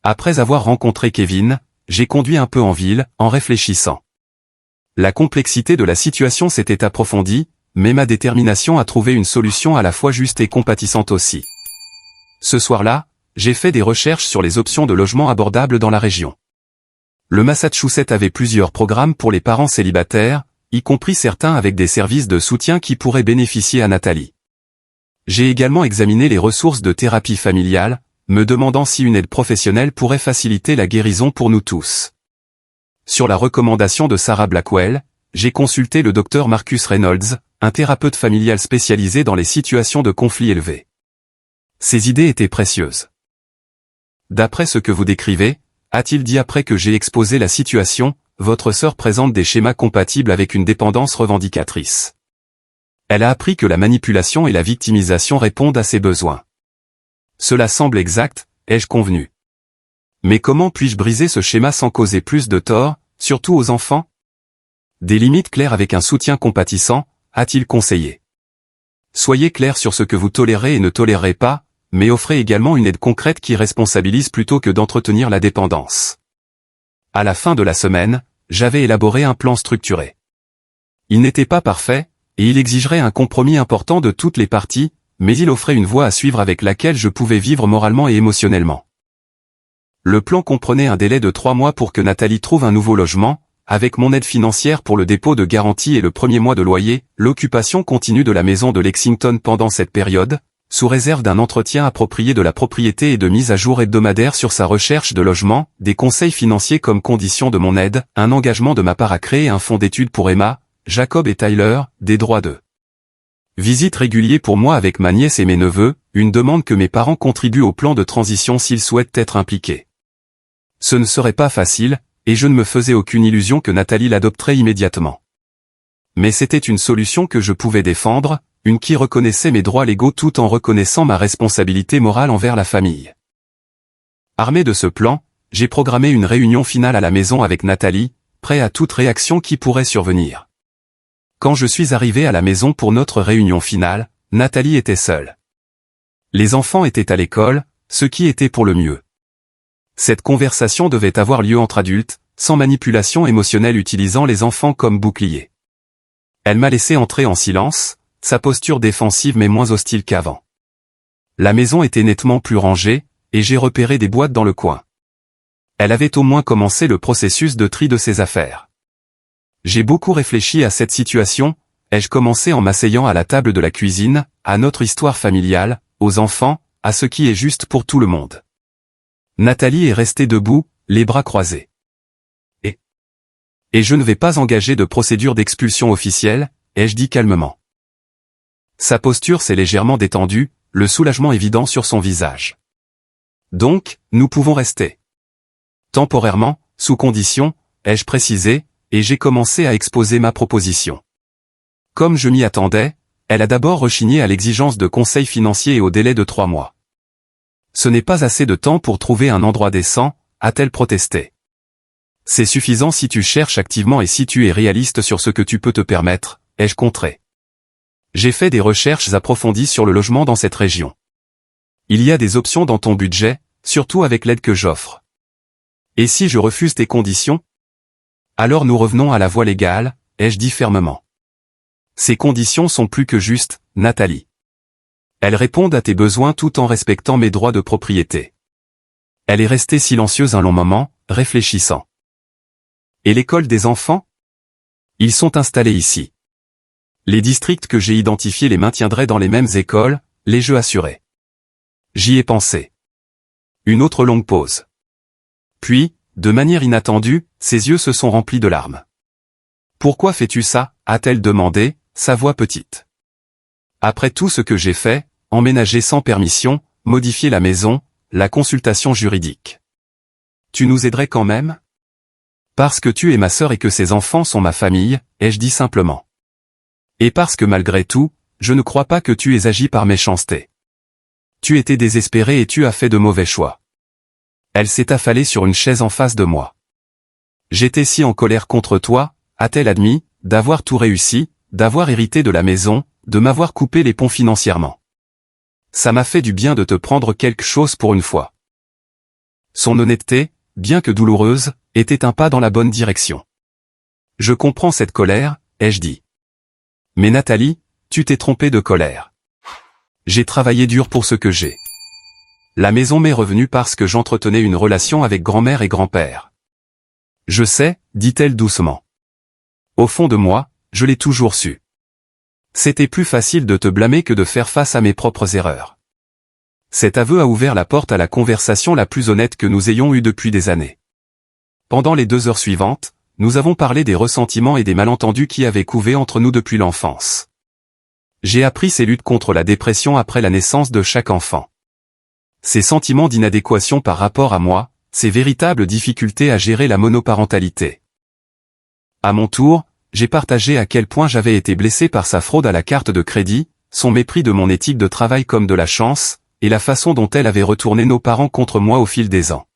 Après avoir rencontré Kevin, j'ai conduit un peu en ville, en réfléchissant. La complexité de la situation s'était approfondie, mais ma détermination à trouver une solution à la fois juste et compatissante aussi. Ce soir-là, j'ai fait des recherches sur les options de logement abordables dans la région. Le Massachusetts avait plusieurs programmes pour les parents célibataires, y compris certains avec des services de soutien qui pourraient bénéficier à Nathalie. J'ai également examiné les ressources de thérapie familiale, me demandant si une aide professionnelle pourrait faciliter la guérison pour nous tous. Sur la recommandation de Sarah Blackwell, j'ai consulté le docteur Marcus Reynolds, un thérapeute familial spécialisé dans les situations de conflits élevés. Ses idées étaient précieuses. D'après ce que vous décrivez, a-t-il dit après que j'ai exposé la situation, votre sœur présente des schémas compatibles avec une dépendance revendicatrice. Elle a appris que la manipulation et la victimisation répondent à ses besoins. Cela semble exact, ai-je convenu. Mais comment puis-je briser ce schéma sans causer plus de tort, surtout aux enfants? Des limites claires avec un soutien compatissant, a-t-il conseillé. Soyez clair sur ce que vous tolérez et ne tolérez pas, mais offrez également une aide concrète qui responsabilise plutôt que d'entretenir la dépendance. À la fin de la semaine, j'avais élaboré un plan structuré. Il n'était pas parfait, et il exigerait un compromis important de toutes les parties, mais il offrait une voie à suivre avec laquelle je pouvais vivre moralement et émotionnellement. Le plan comprenait un délai de 3 mois pour que Nathalie trouve un nouveau logement, avec mon aide financière pour le dépôt de garantie et le premier mois de loyer, l'occupation continue de la maison de Lexington pendant cette période, sous réserve d'un entretien approprié de la propriété et de mise à jour hebdomadaire sur sa recherche de logement, des conseils financiers comme condition de mon aide, un engagement de ma part à créer un fonds d'études pour Emma, Jacob et Tyler, des droits de visite réguliers pour moi avec ma nièce et mes neveux, une demande que mes parents contribuent au plan de transition s'ils souhaitent être impliqués. Ce ne serait pas facile, et je ne me faisais aucune illusion que Nathalie l'adopterait immédiatement. Mais c'était une solution que je pouvais défendre, une qui reconnaissait mes droits légaux tout en reconnaissant ma responsabilité morale envers la famille. Armé de ce plan, j'ai programmé une réunion finale à la maison avec Nathalie, prêt à toute réaction qui pourrait survenir. Quand je suis arrivé à la maison pour notre réunion finale, Nathalie était seule. Les enfants étaient à l'école, ce qui était pour le mieux. Cette conversation devait avoir lieu entre adultes, sans manipulation émotionnelle utilisant les enfants comme bouclier. Elle m'a laissé entrer en silence, sa posture défensive mais moins hostile qu'avant. La maison était nettement plus rangée, et j'ai repéré des boîtes dans le coin. Elle avait au moins commencé le processus de tri de ses affaires. J'ai beaucoup réfléchi à cette situation, ai-je commencé en m'asseyant à la table de la cuisine, à notre histoire familiale, aux enfants, à ce qui est juste pour tout le monde. Nathalie est restée debout, les bras croisés. Et je ne vais pas engager de procédure d'expulsion officielle, ai-je dit calmement. Sa posture s'est légèrement détendue, le soulagement évident sur son visage. Donc, nous pouvons rester. Temporairement, sous condition, ai-je précisé, et j'ai commencé à exposer ma proposition. Comme je m'y attendais, elle a d'abord rechigné à l'exigence de conseils financiers et au délai de 3 mois. Ce n'est pas assez de temps pour trouver un endroit décent, a-t-elle protesté. C'est suffisant si tu cherches activement et si tu es réaliste sur ce que tu peux te permettre, ai-je contré. J'ai fait des recherches approfondies sur le logement dans cette région. Il y a des options dans ton budget, surtout avec l'aide que j'offre. Et si je refuse tes conditions? Alors nous revenons à la voie légale, ai-je dit fermement. Ces conditions sont plus que justes, Nathalie. Elles répondent à tes besoins tout en respectant mes droits de propriété. Elle est restée silencieuse un long moment, réfléchissant. Et l'école des enfants? Ils sont installés ici. Les districts que j'ai identifiés les maintiendraient dans les mêmes écoles, les jeux assurés. J'y ai pensé. Une autre longue pause. Puis, de manière inattendue, ses yeux se sont remplis de larmes. Pourquoi fais-tu ça? A-t-elle demandé, sa voix petite. Après tout ce que j'ai fait, emménager sans permission, modifier la maison, la consultation juridique. Tu nous aiderais quand même? Parce que tu es ma sœur et que ces enfants sont ma famille, ai-je dit simplement. Et parce que malgré tout, je ne crois pas que tu aies agi par méchanceté. Tu étais désespéré et tu as fait de mauvais choix. Elle s'est affalée sur une chaise en face de moi. J'étais si en colère contre toi, a-t-elle admis, d'avoir tout réussi, d'avoir hérité de la maison, de m'avoir coupé les ponts financièrement. Ça m'a fait du bien de te prendre quelque chose pour une fois. Son honnêteté, bien que douloureuse, était un pas dans la bonne direction. Je comprends cette colère, ai-je dit. Mais Nathalie, tu t'es trompée de colère. J'ai travaillé dur pour ce que j'ai. La maison m'est revenue parce que j'entretenais une relation avec grand-mère et grand-père. Je sais, dit-elle doucement. Au fond de moi, je l'ai toujours su. C'était plus facile de te blâmer que de faire face à mes propres erreurs. Cet aveu a ouvert la porte à la conversation la plus honnête que nous ayons eue depuis des années. Pendant les 2 heures suivantes, nous avons parlé des ressentiments et des malentendus qui avaient couvé entre nous depuis l'enfance. J'ai appris ces luttes contre la dépression après la naissance de chaque enfant. Ces sentiments d'inadéquation par rapport à moi, ces véritables difficultés à gérer la monoparentalité. À mon tour, j'ai partagé à quel point j'avais été blessé par sa fraude à la carte de crédit, son mépris de mon éthique de travail comme de la chance, et la façon dont elle avait retourné nos parents contre moi au fil des ans.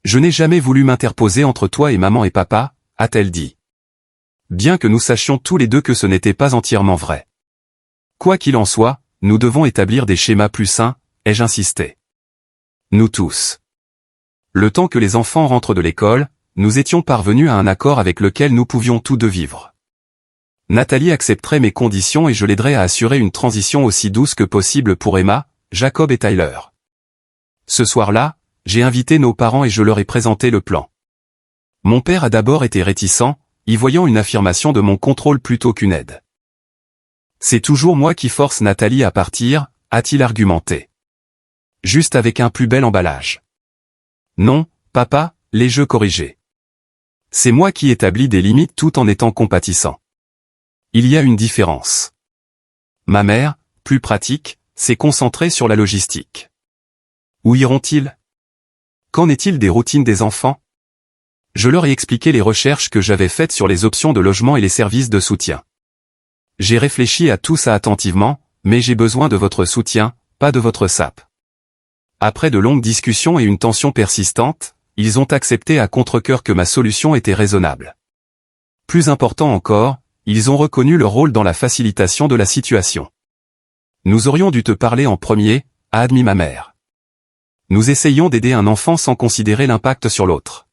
Je n'ai jamais voulu m'interposer entre toi et maman et papa, a-t-elle dit. Bien que nous sachions tous les deux que ce n'était pas entièrement vrai. Quoi qu'il en soit, nous devons établir des schémas plus sains, ai-je insisté. Nous tous. Le temps que les enfants rentrent de l'école, nous étions parvenus à un accord avec lequel nous pouvions tous deux vivre. Nathalie accepterait mes conditions et je l'aiderais à assurer une transition aussi douce que possible pour Emma, Jacob et Tyler. Ce soir-là, j'ai invité nos parents et je leur ai présenté le plan. Mon père a d'abord été réticent, y voyant une affirmation de mon contrôle plutôt qu'une aide. C'est toujours moi qui force Nathalie à partir, a-t-il argumenté. Juste avec un plus bel emballage. Non, papa, l'ai-je corrigé. C'est moi qui établis des limites tout en étant compatissant. Il y a une différence. Ma mère, plus pratique, s'est concentrée sur la logistique. Où iront-ils? Qu'en est-il des routines des enfants? Je leur ai expliqué les recherches que j'avais faites sur les options de logement et les services de soutien. J'ai réfléchi à tout ça attentivement, mais j'ai besoin de votre soutien, pas de votre sape. Après de longues discussions et une tension persistante, ils ont accepté à contre-cœur que ma solution était raisonnable. Plus important encore, ils ont reconnu leur rôle dans la facilitation de la situation. Nous aurions dû te parler en premier, a admis ma mère. Nous essayons d'aider un enfant sans considérer l'impact sur l'autre.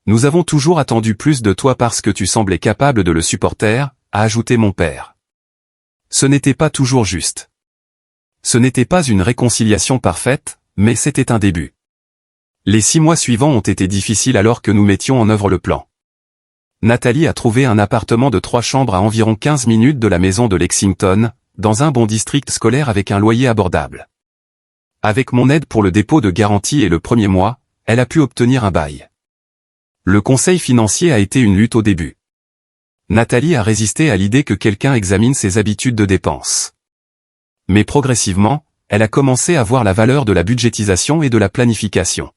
Nous avons toujours attendu plus de toi parce que tu semblais capable de le supporter, a ajouté mon père. Ce n'était pas toujours juste. Ce n'était pas une réconciliation parfaite, mais c'était un début. Les 6 mois suivants ont été difficiles alors que nous mettions en œuvre le plan. Nathalie a trouvé un appartement de 3 chambres à environ 15 minutes de la maison de Lexington, dans un bon district scolaire avec un loyer abordable. Avec mon aide pour le dépôt de garantie et le premier mois, elle a pu obtenir un bail. Le conseil financier a été une lutte au début. Nathalie a résisté à l'idée que quelqu'un examine ses habitudes de dépenses. Mais progressivement, elle a commencé à voir la valeur de la budgétisation et de la planification.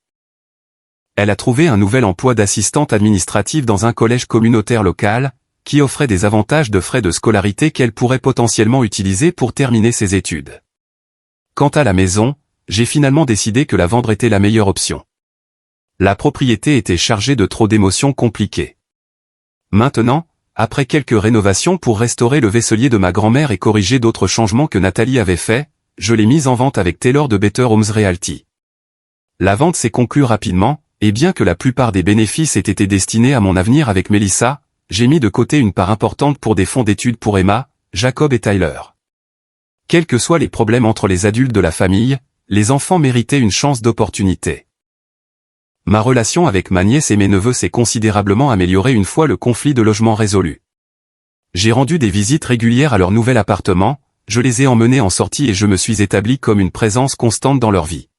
Elle a trouvé un nouvel emploi d'assistante administrative dans un collège communautaire local, qui offrait des avantages de frais de scolarité qu'elle pourrait potentiellement utiliser pour terminer ses études. Quant à la maison, j'ai finalement décidé que la vendre était la meilleure option. La propriété était chargée de trop d'émotions compliquées. Maintenant, après quelques rénovations pour restaurer le vaisselier de ma grand-mère et corriger d'autres changements que Nathalie avait faits, je l'ai mise en vente avec Taylor de Better Homes Realty. La vente s'est conclue rapidement, et bien que la plupart des bénéfices aient été destinés à mon avenir avec Melissa, j'ai mis de côté une part importante pour des fonds d'études pour Emma, Jacob et Tyler. Quels que soient les problèmes entre les adultes de la famille, les enfants méritaient une chance d'opportunité. Ma relation avec ma nièce et mes neveux s'est considérablement améliorée une fois le conflit de logement résolu. J'ai rendu des visites régulières à leur nouvel appartement, je les ai emmenés en sortie et je me suis établi comme une présence constante dans leur vie.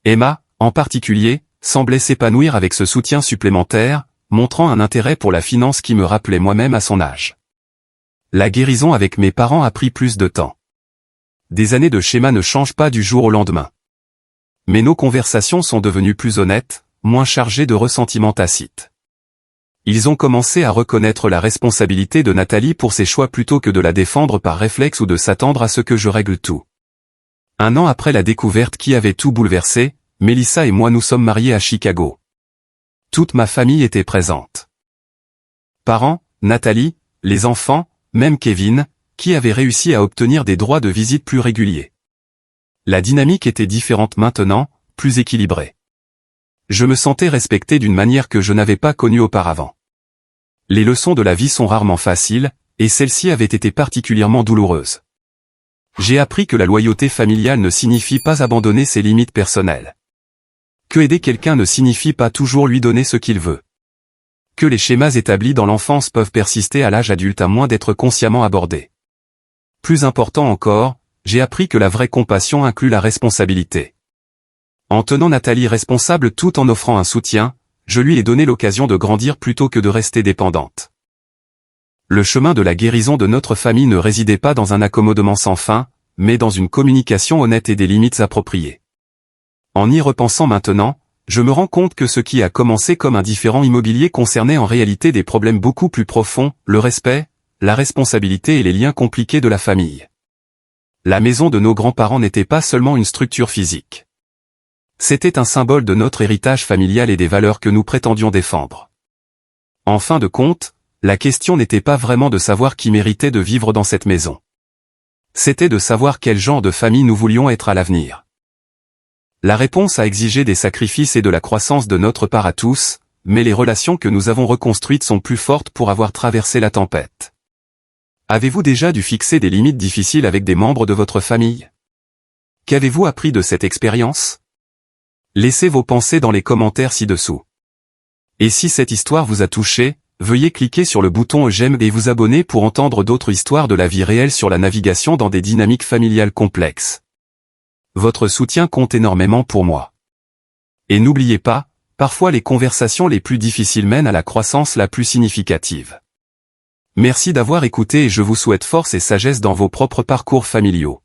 Emma, en particulier, semblait s'épanouir avec ce soutien supplémentaire, montrant un intérêt pour la finance qui me rappelait moi-même à son âge. La guérison avec mes parents a pris plus de temps. Des années de schéma ne changent pas du jour au lendemain. Mais nos conversations sont devenues plus honnêtes, moins chargées de ressentiments tacites. Ils ont commencé à reconnaître la responsabilité de Nathalie pour ses choix plutôt que de la défendre par réflexe ou de s'attendre à ce que je règle tout. 1 an après la découverte qui avait tout bouleversé, Melissa et moi nous sommes mariés à Chicago. Toute ma famille était présente. Parents, Nathalie, les enfants, même Kevin, qui avait réussi à obtenir des droits de visite plus réguliers. La dynamique était différente maintenant, plus équilibrée. Je me sentais respecté d'une manière que je n'avais pas connue auparavant. Les leçons de la vie sont rarement faciles, et celle-ci avait été particulièrement douloureuse. J'ai appris que la loyauté familiale ne signifie pas abandonner ses limites personnelles. Que aider quelqu'un ne signifie pas toujours lui donner ce qu'il veut. Que les schémas établis dans l'enfance peuvent persister à l'âge adulte à moins d'être consciemment abordés. Plus important encore, j'ai appris que la vraie compassion inclut la responsabilité. En tenant Nathalie responsable tout en offrant un soutien, je lui ai donné l'occasion de grandir plutôt que de rester dépendante. Le chemin de la guérison de notre famille ne résidait pas dans un accommodement sans fin, mais dans une communication honnête et des limites appropriées. En y repensant maintenant, je me rends compte que ce qui a commencé comme un différend immobilier concernait en réalité des problèmes beaucoup plus profonds, le respect, la responsabilité et les liens compliqués de la famille. La maison de nos grands-parents n'était pas seulement une structure physique. C'était un symbole de notre héritage familial et des valeurs que nous prétendions défendre. En fin de compte, la question n'était pas vraiment de savoir qui méritait de vivre dans cette maison. C'était de savoir quel genre de famille nous voulions être à l'avenir. La réponse a exigé des sacrifices et de la croissance de notre part à tous, mais les relations que nous avons reconstruites sont plus fortes pour avoir traversé la tempête. Avez-vous déjà dû fixer des limites difficiles avec des membres de votre famille? Qu'avez-vous appris de cette expérience? Laissez vos pensées dans les commentaires ci-dessous. Et si cette histoire vous a touché, veuillez cliquer sur le bouton j'aime et vous abonner pour entendre d'autres histoires de la vie réelle sur la navigation dans des dynamiques familiales complexes. Votre soutien compte énormément pour moi. Et n'oubliez pas, parfois les conversations les plus difficiles mènent à la croissance la plus significative. Merci d'avoir écouté et je vous souhaite force et sagesse dans vos propres parcours familiaux.